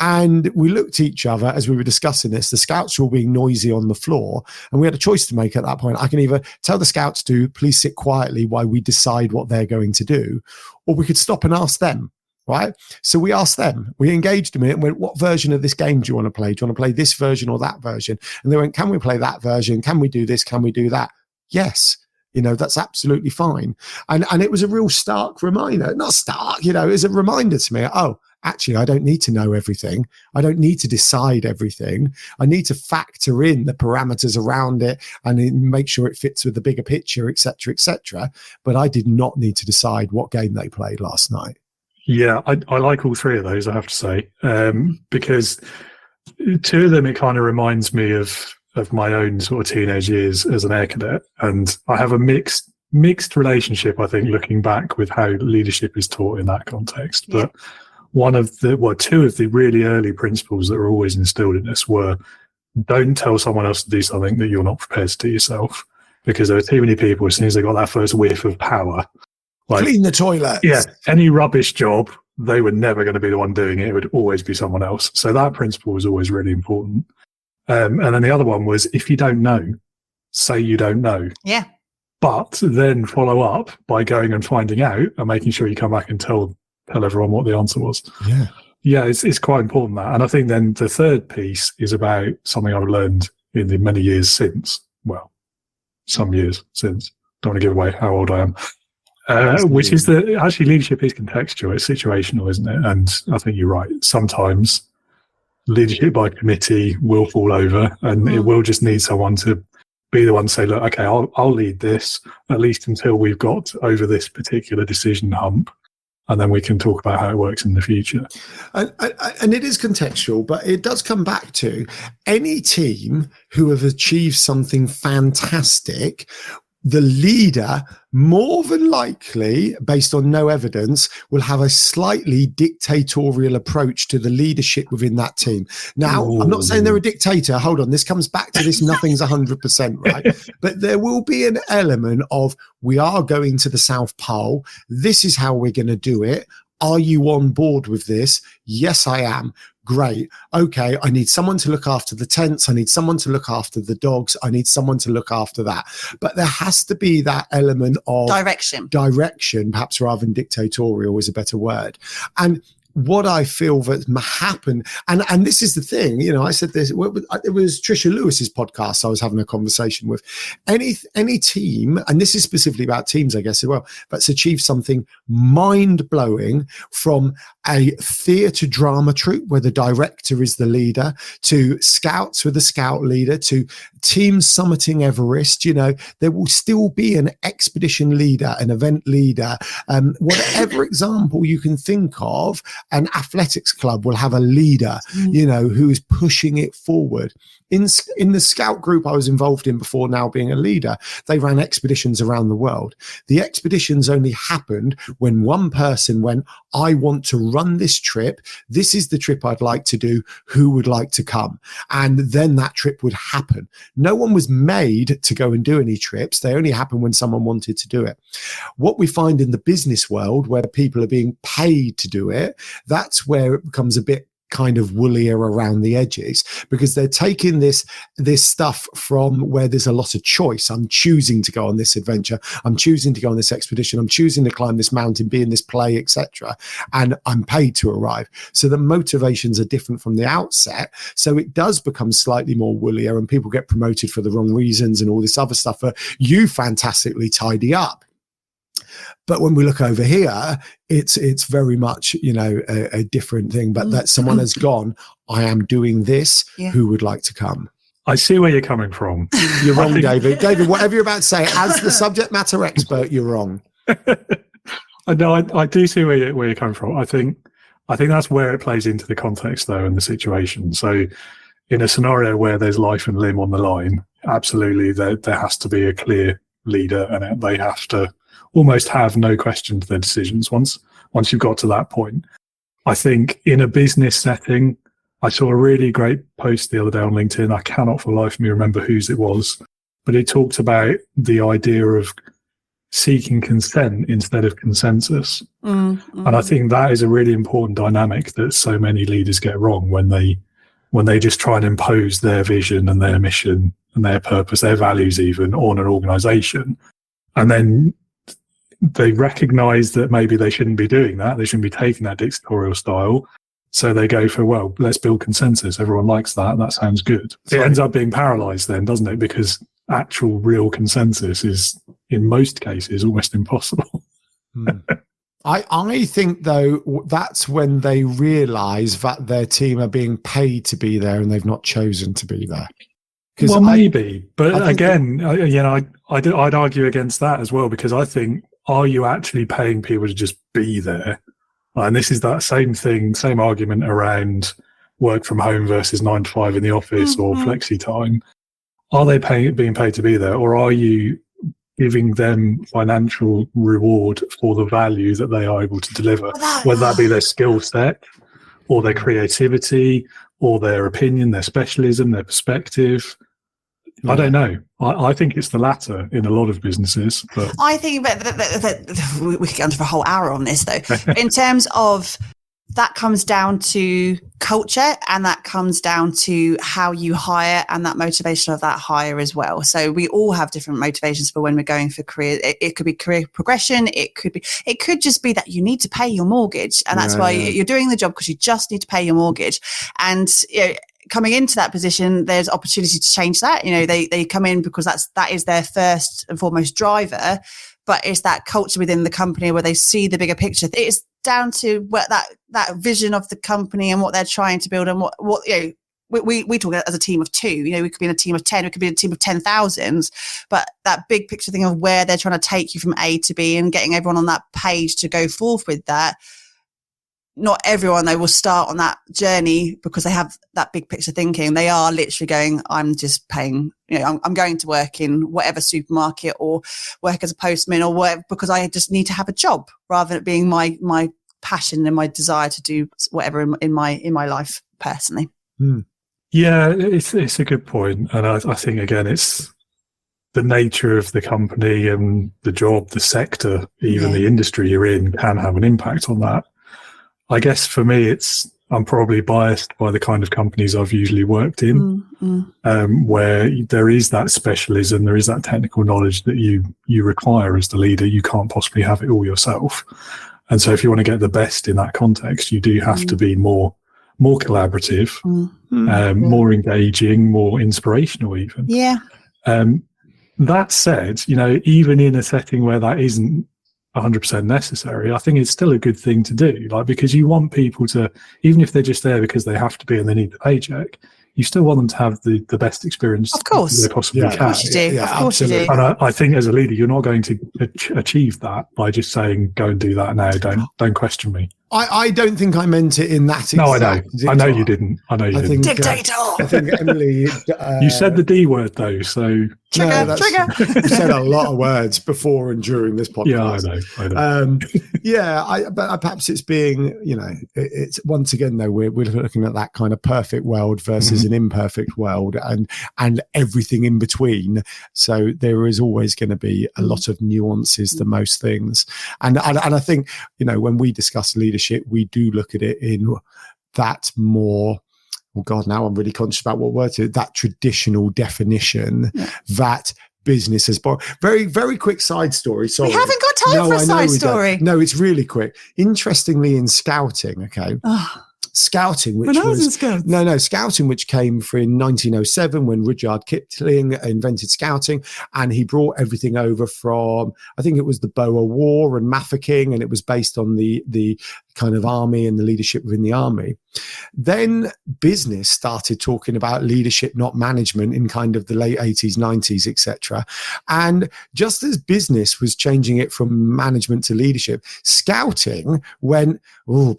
And we looked at each other as we were discussing this. The Scouts were all being noisy on the floor, and we had a choice to make at that point. I can either tell the Scouts to please sit quietly while we decide what they're going to do, or we could stop and ask them. Right. So we asked them, we engaged them in it and went, what version of this game do you want to play? Do you want to play this version or that version? And they went, can we play that version? Can we do this? Can we do that? Yes. That's absolutely fine. And it was a real stark reminder, not stark, it was a reminder to me. Oh, actually, I don't need to know everything. I don't need to decide everything. I need to factor in the parameters around it and make sure it fits with the bigger picture, et cetera, et cetera. But I did not need to decide what game they played last night. Yeah, I like all three of those, I have to say, because two of them, it kind of reminds me of my own sort of teenage years as an air cadet. And I have a mixed relationship, I think, looking back with how leadership is taught in that context. But two of the really early principles that were always instilled in us were, don't tell someone else to do something that you're not prepared to do yourself, because there are too many people, as soon as they got that first whiff of power, like, clean the toilet. Yeah, any rubbish job, they were never going to be the one doing it. It would always be someone else. So that principle was always really important. And then the other one was, if you don't know, say you don't know. Yeah. But then follow up by going and finding out and making sure you come back and tell everyone what the answer was. Yeah. Yeah, it's quite important, that. And I think then the third piece is about something I've learned in the many years since. Well, some years since. Don't want to give away how old I am. Which is that actually leadership is contextual. It's situational, isn't it? And I think you're right. Sometimes leadership by committee will fall over, and it will just need someone to be the one to say, look, okay, I'll lead this, at least until we've got over this particular decision hump, and then we can talk about how it works in the future. And it is contextual, but it does come back to any team who have achieved something fantastic. The leader, more than likely, based on no evidence, will have a slightly dictatorial approach to the leadership within that team. Now, I'm not saying they're a dictator. Hold on. This comes back to this. Nothing's 100%, right? But there will be an element of, we are going to the South Pole. This is how we're going to do it. Are you on board with this? Yes, I am. Great. Okay, I need someone to look after the tents. I need someone to look after the dogs. I need someone to look after that. But there has to be that element of direction, perhaps, rather than dictatorial is a better word. And what I feel that happened, and this is the thing, I said this, it was Trisha Lewis's podcast I was having a conversation with. Any team, and this is specifically about teams, I guess, as well, that's achieved something mind-blowing, from a theatre drama troupe where the director is the leader, to Scouts with a Scout leader, to teams summiting Everest, there will still be an expedition leader, an event leader, whatever example you can think of. An athletics club will have a leader, who is pushing it forward. In the scout group I was involved in before now being a leader, they ran expeditions around the world. The expeditions only happened when one person went, I want to run this trip. This is the trip I'd like to do. Who would like to come? And then that trip would happen. No one was made to go and do any trips. They only happen when someone wanted to do it. What we find in the business world, where people are being paid to do it, that's where it becomes a bit kind of woollier around the edges, because they're taking this stuff from where there's a lot of choice. I'm choosing to go on this adventure. I'm choosing to go on this expedition. I'm choosing to climb this mountain, be in this play, etc. And I'm paid to arrive. So the motivations are different from the outset. So it does become slightly more woollier, and people get promoted for the wrong reasons and all this other stuff that you fantastically tidy up. But when we look over here, it's very much, a different thing. But that someone has gone, I am doing this. Yeah. Who would like to come? I see where you're coming from. You're wrong, David. David, whatever you're about to say, as the subject matter expert, you're wrong. No, I do see where you're coming from. I think that's where it plays into the context, though, and the situation. So in a scenario where there's life and limb on the line, absolutely, there has to be a clear leader, and they have to almost have no question to their decisions once you've got to that point. I think in a business setting, I saw a really great post the other day on LinkedIn. I cannot for the life of me remember whose it was, but it talked about the idea of seeking consent instead of consensus. Mm-hmm. And I think that is a really important dynamic that so many leaders get wrong when they just try and impose their vision and their mission and their purpose, their values even, on an organization. And then they recognize that maybe they shouldn't be doing that. They shouldn't be taking that dictatorial style. So they go for, well, let's build consensus. Everyone likes that. That sounds good. It ends up being paralyzed then, doesn't it? Because actual real consensus is, in most cases, almost impossible. I think, though, that's when they realize that their team are being paid to be there and they've not chosen to be there. Well, maybe. But again, I'd argue against that as well, because I think, are you actually paying people to just be there? And this is that same thing, same argument around work from home versus 9 to 5 in the office or flexi time. Are they being paid to be there, or are you giving them financial reward for the value that they are able to deliver, whether that be their skill set or their creativity or their opinion, their specialism, their perspective? I don't know. I think it's the latter in a lot of businesses. But I think that we could go on for a whole hour on this, though. In terms of that comes down to culture, and that comes down to how you hire and that motivation of that hire as well. So we all have different motivations for when we're going for career. It could be career progression. It could just be that you need to pay your mortgage, and that's why you're doing the job, because you just need to pay your mortgage. And coming into that position, there's opportunity to change that. They come in because that is their first and foremost driver, but it's that culture within the company where they see the bigger picture. It's down to what that vision of the company and what they're trying to build, and what we talk as a team of 2. We could be in a team of 10, we could be in a team of 10,000, but that big picture thing of where they're trying to take you from A to B and getting everyone on that page to go forth with that. Not everyone, they will start on that journey because they have that big picture thinking. They are literally going, I'm just paying, I'm going to work in whatever supermarket or work as a postman or whatever, because I just need to have a job, rather than it being my passion and my desire to do whatever in my life personally. Yeah, it's a good point. And I think, again, it's the nature of the company and the job, the sector, even the industry you're in can have an impact on that. I guess for me, I'm probably biased by the kind of companies I've usually worked in, where there is that specialism, there is that technical knowledge that you require as the leader. You can't possibly have it all yourself. And so if you want to get the best in that context, you do have to be more collaborative, more engaging, more inspirational even. Yeah. That said, even in a setting where that isn't 100% necessary, I think it's still a good thing to do, because you want people to, even if they're just there because they have to be and they need the paycheck, you still want them to have the best experience of course they possibly can. Of course you do. Of course you do. And I think as a leader, you're not going to achieve that by just saying, go and do that now, don't question me. I don't think I meant it in that. No, I know. I know you didn't. I know you didn't. Dictator. I think Emily. You said the D word though, so Trigger. You said a lot of words before and during this podcast. Yeah, I know. But perhaps it's being, it's once again though we're looking at that kind of perfect world versus an imperfect world, and everything in between. So there is always going to be a lot of nuances to most things, and I think when we discuss leadership, we do look at it in that more. Oh God, now I'm really conscious about what word to it. That traditional definition that business has borrowed. Very, very quick side story. Sorry. We haven't got time for a side story. No, it's really quick. Interestingly, in scouting, okay. Scouting, which Scouting, which came for in 1907 when Rudyard Kipling invented scouting, and he brought everything over from, I think it was the Boer War and Mafeking, and it was based on the kind of army and the leadership within the army. Then business started talking about leadership, not management, in kind of the late 80s, 90s, etc. And just as business was changing it from management to leadership, scouting went,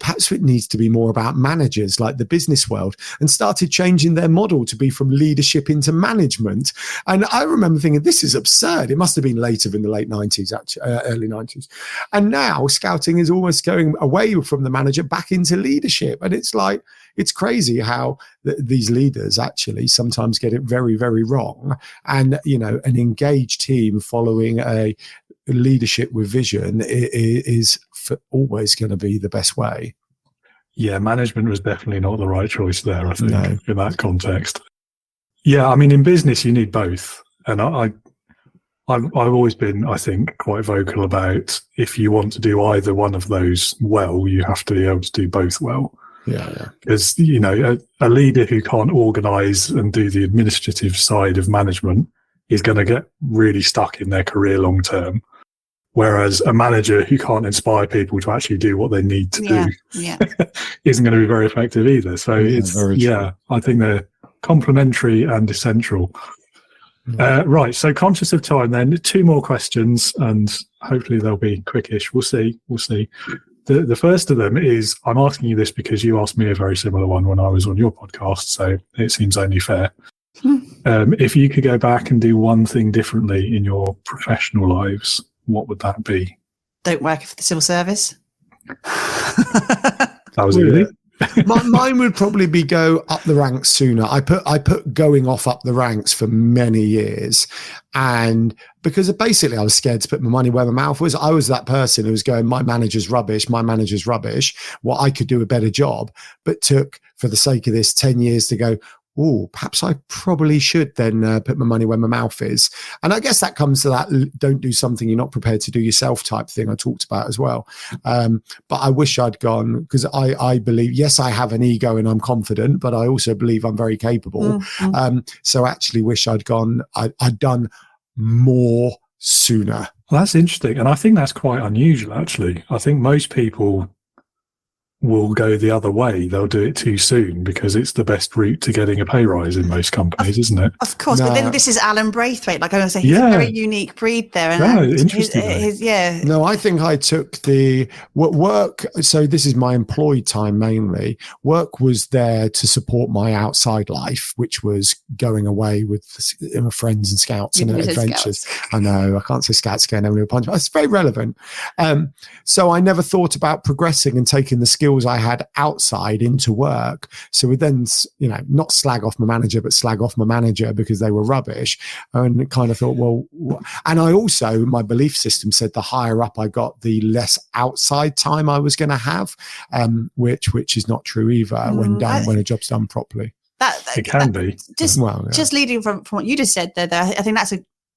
perhaps it needs to be more about managers like the business world, and started changing their model to be from leadership into management. And I remember thinking, this is absurd. It must have been later in the late 90s, actually, early 90s. And now scouting is almost going away from the manager back into leadership. And it's like, it's crazy how these leaders actually sometimes get it very, very wrong. And, an engaged team following a leadership with vision is always going to be the best way. Yeah, management was definitely not the right choice there, I think, in that context. Yeah, I mean, in business, you need both. And I've always been, I think, quite vocal about if you want to do either one of those well, you have to be able to do both well. Yeah. Because, a leader who can't organise and do the administrative side of management is going to get really stuck in their career long term. Whereas a manager who can't inspire people to actually do what they need to do isn't going to be very effective either. So I think they're complementary and essential. Right. So conscious of time then, 2 more questions and hopefully they'll be quickish. We'll see. The first of them is, I'm asking you this because you asked me a very similar one when I was on your podcast, so it seems only fair. If you could go back and do one thing differently in your professional lives, what would that be? Don't work for the civil service. That was easy. Mine would probably be go up the ranks sooner. I put going off up the ranks for many years, and because basically I was scared to put my money where my mouth was. I was that person who was going, my manager's rubbish. Well, I could do a better job, but took, for the sake of this, 10 years to go, perhaps I probably should then put my money where my mouth is. And I guess that comes to that don't do something you're not prepared to do yourself type thing I talked about as well. But I wish I'd gone, because I believe, yes, I have an ego and I'm confident, but I also believe I'm very capable. So I actually wish I'd done more sooner. Well, that's interesting. And I think that's quite unusual, actually. I think most people will go the other way. They'll do it too soon because it's the best route to getting a pay rise in most companies, isn't it? Of course, but then this is Alan Braithwaite. Like I was saying, he's a very unique breed there. And interesting. No, I think I took the work. So this is my employed time mainly. Work was there to support my outside life, which was going away with my friends and scouts and adventures. I know I can't say scouts again. Emily will punch, but it's very relevant. So I never thought about progressing and taking the skills I had outside into work. So we then, not slag off my manager, but slag off my manager because they were rubbish, and kind of thought, and I also, my belief system said the higher up I got, the less outside time I was going to have, which is not true either when a job's done properly. It can be. Just leading from what you just said there, I think that's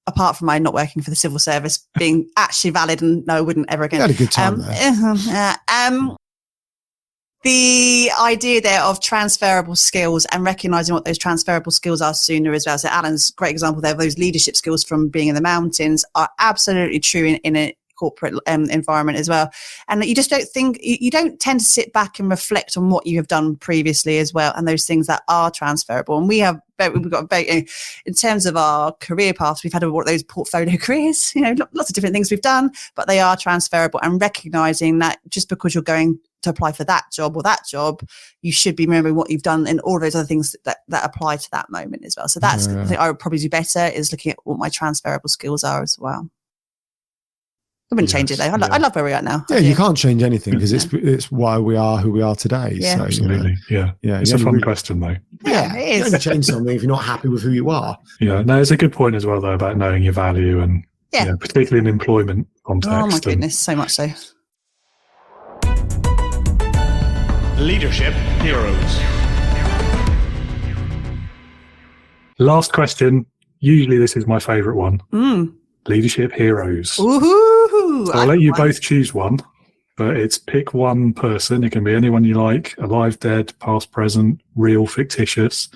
apart from my not working for the civil service being actually valid, and no, I wouldn't ever again. You had a good time there. The idea there of transferable skills and recognizing what those transferable skills are sooner as well. So Alan's great example there of those leadership skills from being in the mountains are absolutely true in a corporate environment as well. And you just you don't tend to sit back and reflect on what you have done previously as well, and those things that are transferable. And we've got in terms of our career paths, we've had those portfolio careers, lots of different things we've done, but they are transferable, and recognizing that just because you're going to apply for that job or that job, you should be remembering what you've done and all of those other things that apply to that moment as well. So that's the thing I would probably do better, is looking at what my transferable skills are as well. I wouldn't change it though. I love where we are now. Yeah, you can't change anything because it's why we are who we are today. Yeah, so, absolutely. Yeah. It's a fun question though. Yeah, it is. You only change something if you're not happy with who you are. Yeah, no, it's a good point as well though about knowing your value and particularly in employment context. Oh my goodness, so much so. Leadership heroes. Last question. Usually this is my favourite one. Leadership heroes. Woohoo! So I'll let you both choose one, but it's pick one person. It can be anyone you like, alive, dead, past, present, real, fictitious,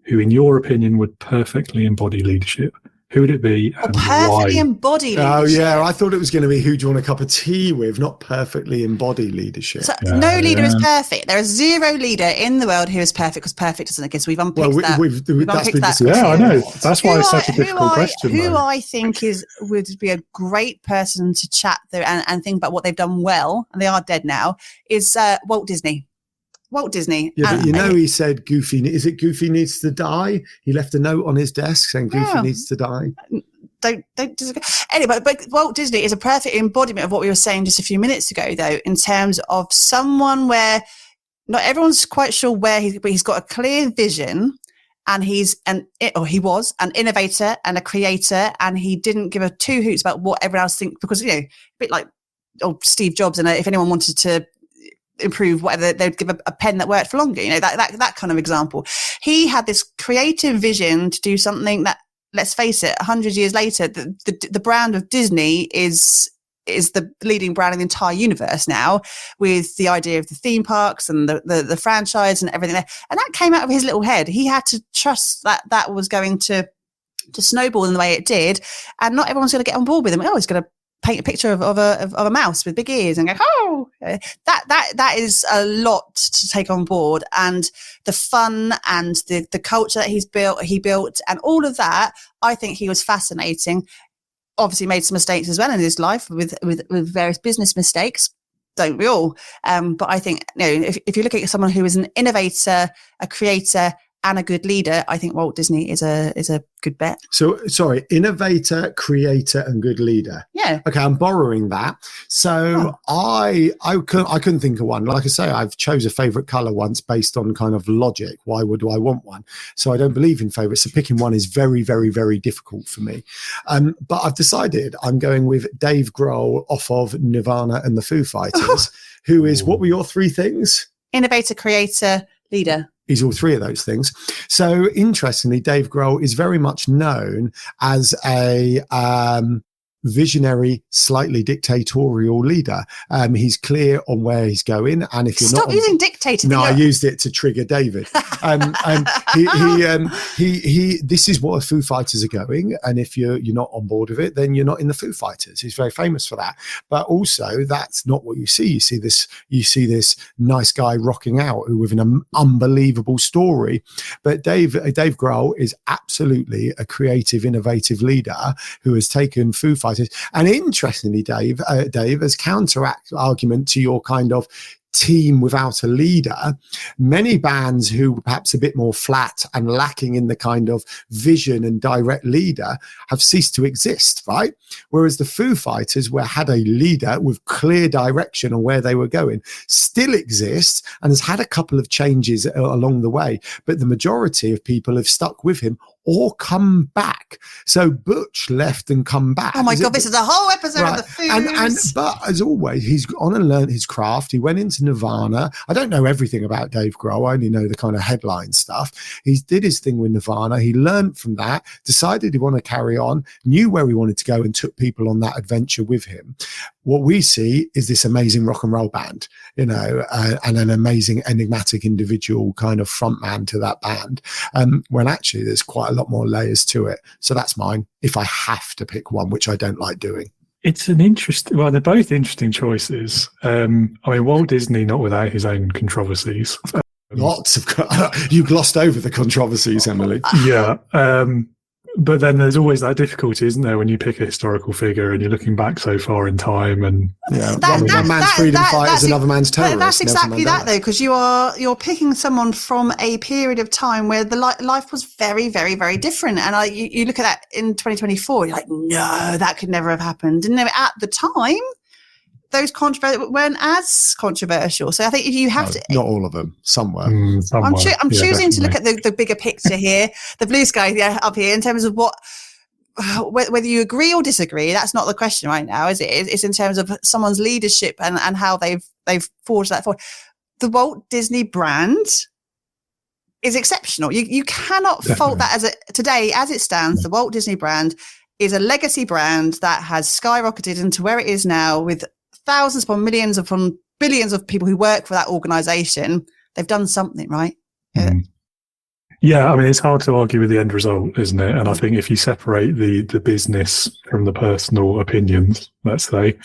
who in your opinion would perfectly embody leadership. Who would it be and perfectly why? embody leadership. Oh, yeah. I thought it was going to be who do you want a cup of tea with, not perfectly embody leadership. So no leader is perfect. There is zero leader in the world who is perfect, because perfect doesn't exist. We've unpicked that. We've unpicked that. discussed. Yeah, I know. That's why it's such a difficult question. Who I think would be a great person to chat through and think about what they've done well, and they are dead now, is Walt Disney. Walt Disney. Yeah, but he said Goofy needs to die? He left a note on his desk saying Goofy needs to die. Don't anyway, but Walt Disney is a perfect embodiment of what we were saying just a few minutes ago, though, in terms of someone where not everyone's quite sure where he's got a clear vision, and he was an innovator and a creator, and he didn't give a two hoots about what everyone else thinks, because, a bit like Steve Jobs, and if anyone wanted to improve whatever, they'd give a pen that worked for longer, that kind of example. He had this creative vision to do something that, let's face it, 100 years later, the brand of Disney is the leading brand in the entire universe now, with the idea of the theme parks and the franchise and everything there. And that came out of his little head. He had to trust that was going to snowball in the way it did, and not everyone's going to get on board with him. He's going to paint a picture of a mouse with big ears and go, that is a lot to take on board. And the fun and the culture that he built and all of that, I think he was fascinating. Obviously made some mistakes as well in his life with various business mistakes, don't we all? But I think, if you're looking at someone who is an innovator, a creator, and a good leader, I think Walt Disney is a good bet. So, sorry, innovator, creator, and good leader. Yeah. Okay, I'm borrowing that. So I couldn't think of one. Like I say, I've chose a favorite color once based on kind of logic. Why would I want one? So I don't believe in favorites. So picking one is very, very, very difficult for me. But I've decided I'm going with Dave Grohl off of Nirvana and the Foo Fighters, who is, what were your three things? Innovator, creator, leader. He's all three of those things. So interestingly, Dave Grohl is very much known as a visionary, slightly dictatorial leader. He's clear on where he's going, and if you're not using dictator. No, I used it to trigger David. This is what the Foo Fighters are going, and if you're not on board with it, then you're not in the Foo Fighters. He's very famous for that. But also, that's not what you see. You see this nice guy rocking out with an unbelievable story. But Dave Grohl is absolutely a creative, innovative leader who has taken Foo Fighters. And interestingly, Dave, as counteract argument to your kind of team without a leader, many bands who were perhaps a bit more flat and lacking in the kind of vision and direct leader have ceased to exist, right? Whereas the Foo Fighters had a leader with clear direction on where they were going, still exists and has had a couple of changes along the way, but the majority of people have stuck with him or come back. So Butch left and come back. Oh my God, this is a whole episode of the Foos. But as always, he's gone and learned his craft. He went into Nirvana. I don't know everything about Dave Grohl. I only know the kind of headline stuff. He did his thing with Nirvana. He learned from that, decided he wanted to carry on, knew where he wanted to go, and took people on that adventure with him. What we see is this amazing rock and roll band, and an amazing enigmatic individual kind of frontman to that band, when actually there's quite a lot more layers to it. So that's mine, if I have to pick one, which I don't like doing. It's an interesting, they're both interesting choices. Walt Disney, not without his own controversies. Lots of, you glossed over the controversies, Emily. Yeah. But then there's always that difficulty, isn't there, when you pick a historical figure and you're looking back so far in time, and one man's freedom fight is another man's terrorist. That's exactly that, though, because you're picking someone from a period of time where the life was very, very, very different. And you look at that in 2024, you're like, no, that could never have happened. And at the time, those controversies weren't as controversial. So I think if you have to, not all of them, some were. I'm choosing to look at the bigger picture here, the blue sky up here, in terms of whether you agree or disagree. That's not the question right now, is it? It's in terms of someone's leadership and how they've forged that forward. The Walt Disney brand is exceptional. You cannot fault that today as it stands. The Walt Disney brand is a legacy brand that has skyrocketed into where it is now, with thousands upon millions upon billions of people who work for that organization. They've done something right. Yeah, I mean, it's hard to argue with the end result, isn't it? And I think if you separate the business from the personal opinions, let's say,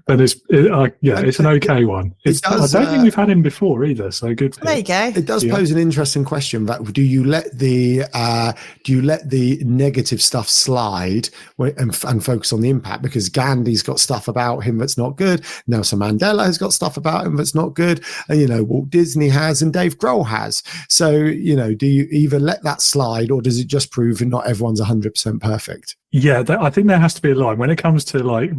then it's an okay one. I don't think we've had him before either, so good. There you go. It does pose an interesting question. That do you let the negative stuff slide and focus on the impact? Because Gandhi's got stuff about him that's not good. Nelson Mandela has got stuff about him that's not good. And Walt Disney has, and Dave Grohl has. So do you either let that slide, or does it just prove not everyone's 100% perfect? Yeah, I think there has to be a line when it comes to like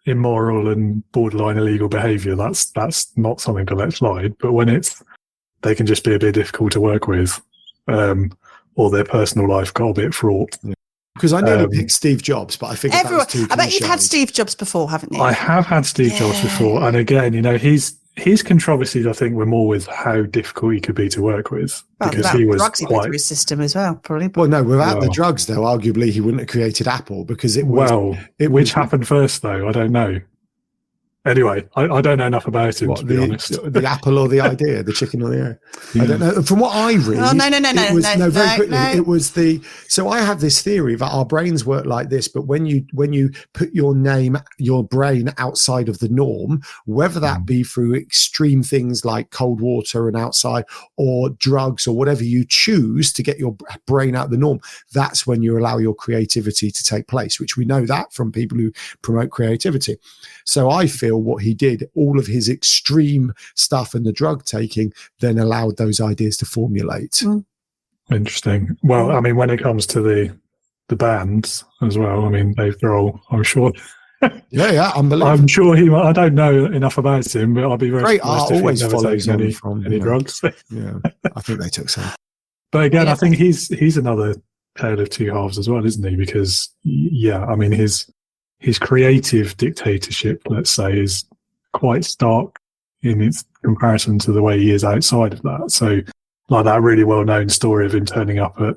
immoral and borderline illegal behaviour. That's not something to let slide. But when they can just be a bit difficult to work with, or their personal life got a bit fraught. Yeah. Because I nearly picked Steve Jobs, but I think I bet you've had Steve Jobs before, haven't you? I have had Steve Jobs before, and again, his controversies, I think, were more with how difficult he could be to work with, because he was drugs he put through his system as well, probably. Well, no, without the drugs, though, arguably he wouldn't have created Apple, because which happened first, though? I don't know. Anyway, I don't know enough about him, to be honest. The apple or the idea, the chicken or the egg. Yeah. I don't know. From what I read, it was so I have this theory that our brains work like this, but when you put your brain outside of the norm, whether that be through extreme things like cold water and outside, or drugs, or whatever you choose to get your brain out of the norm, that's when you allow your creativity to take place, which we know that from people who promote creativity. So I feel what he did, all of his extreme stuff and the drug taking, then allowed those ideas to formulate. Interesting. Well, I mean, when it comes to the bands as well, I mean, Dave Grohl, I'm sure. Unbelievable. I'm sure I don't know enough about him, but I'll be very great art always follows on from any drugs. Yeah, I think they took some. But again, I think he's another tale of two halves as well, isn't he? Because I mean, his creative dictatorship, let's say, is quite stark in its comparison to the way he is outside of that. So, like that really well-known story of him turning up at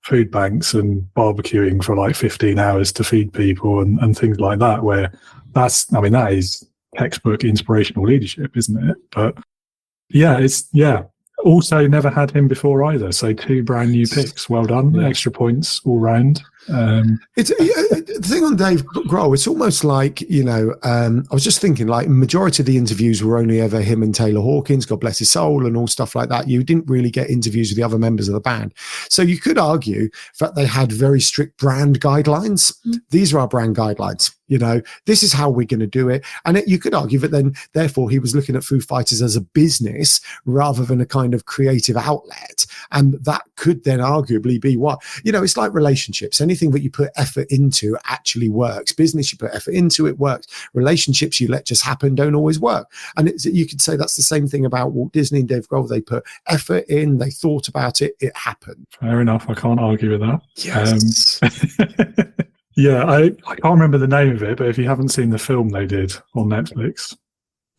food banks and barbecuing for like 15 hours to feed people and things like that, where that is textbook inspirational leadership, isn't it? But also never had him before either. So 2 brand new picks. Well done. Extra points all round. It's the thing on Dave Grohl. It's almost like I was just thinking, like, majority of the interviews were only ever him and Taylor Hawkins, God bless his soul, and all stuff like that. You didn't really get interviews with the other members of the band, so you could argue that they had very strict brand guidelines. These are our brand guidelines. This is how we're going to do it. And you could argue that then, therefore, he was looking at Foo Fighters as a business rather than a kind of creative outlet. And that could then arguably be what, it's like relationships. Anything that you put effort into actually works. Business, you put effort into, it works. Relationships you let just happen don't always work. And you could say that's the same thing about Walt Disney and Dave Grohl. They put effort in, they thought about it, it happened. Fair enough. I can't argue with that. Yes. I can't remember the name of it, but if you haven't seen the film they did on Netflix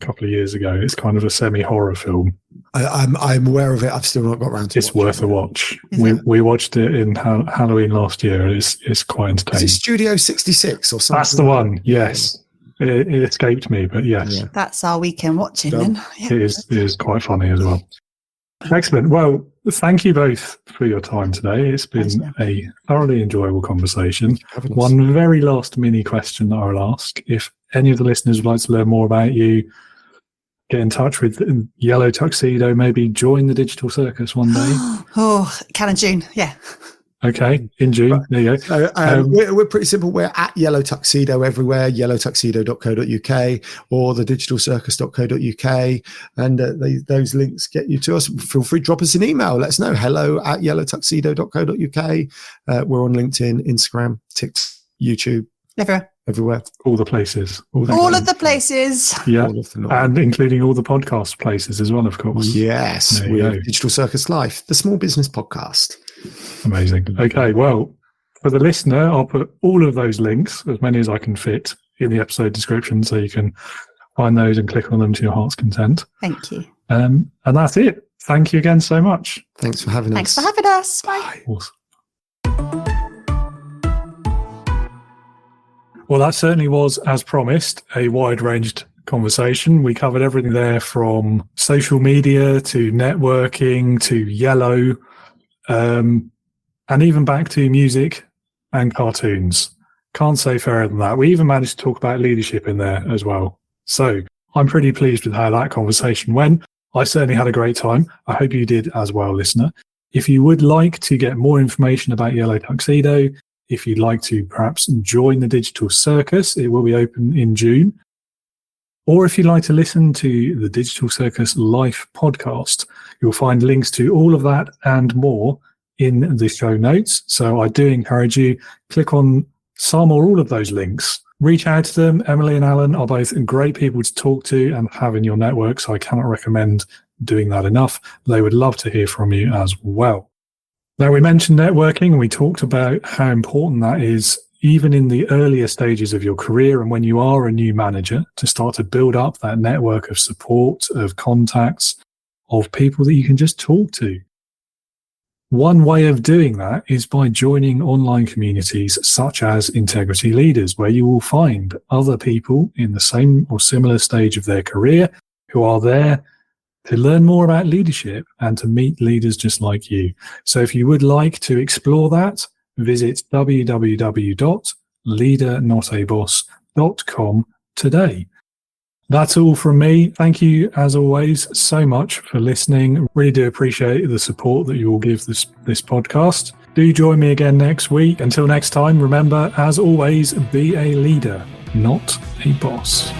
a couple of years ago, it's kind of a semi-horror film. I'm aware of it. I've still not got around to it. It's worth a watch. We watched it in Halloween last year. It's quite entertaining. Is it Studio 66 or something? That's the one, yes. It escaped me, but yes. Yeah. That's our weekend watching then. Yeah. It is quite funny as well. Excellent. Well, thank you both for your time today. It's been a thoroughly enjoyable conversation. One very last mini question that I'll ask. If any of the listeners would like to learn more about you, get in touch with Yellow Tuxedo, maybe join the Digital Circus one day. Can in June, yeah. Okay, in June. There you go. So, we're pretty simple. We're at Yellow Tuxedo everywhere, yellowtuxedo.co.uk or the digitalcircus.co.uk. And those links get you to us. Feel free to drop us an email. Let us know. hello@yellowtuxedo.co.uk. We're on LinkedIn, Instagram, TikTok, YouTube. Everywhere. All the places. All of the places. Yeah. And including all the podcast places as well, of course. Yes. We're Digital Circus Life, the small business podcast. Amazing. Okay. Well, for the listener, I'll put all of those links, as many as I can fit, in the episode description so you can find those and click on them to your heart's content. Thank you. And that's it. Thank you again so much. Thanks for having us. Thanks for having us. Bye. Awesome. Well, that certainly was, as promised, a wide-ranged conversation. We covered everything there from social media to networking to Yellow, and even back to music and cartoons. Can't say fairer than that. We even managed to talk about leadership in there as well. So I'm pretty pleased with how that conversation went. I certainly had a great time. I hope you did as well, listener. If you would like to get more information about Yellow Tuxedo, if you'd like to perhaps join the Digital Circus, it will be open in June. Or if you'd like to listen to the Digital Circus Life podcast, you'll find links to all of that and more in the show notes. So I do encourage you, click on some or all of those links. Reach out to them. Emily and Alan are both great people to talk to and have in your network, so I cannot recommend doing that enough. They would love to hear from you as well. Now, we mentioned networking and we talked about how important that is, even in the earlier stages of your career and when you are a new manager, to start to build up that network of support, of contacts, of people that you can just talk to. One way of doing that is by joining online communities such as Integrity Leaders, where you will find other people in the same or similar stage of their career who are there to learn more about leadership and to meet leaders just like you. So if you would like to explore that, visit www.leadernotaboss.com today. That's all from me. Thank you, as always, so much for listening. Really do appreciate the support that you will give this podcast. Do join me again next week. Until next time, remember, as always, be a leader, not a boss.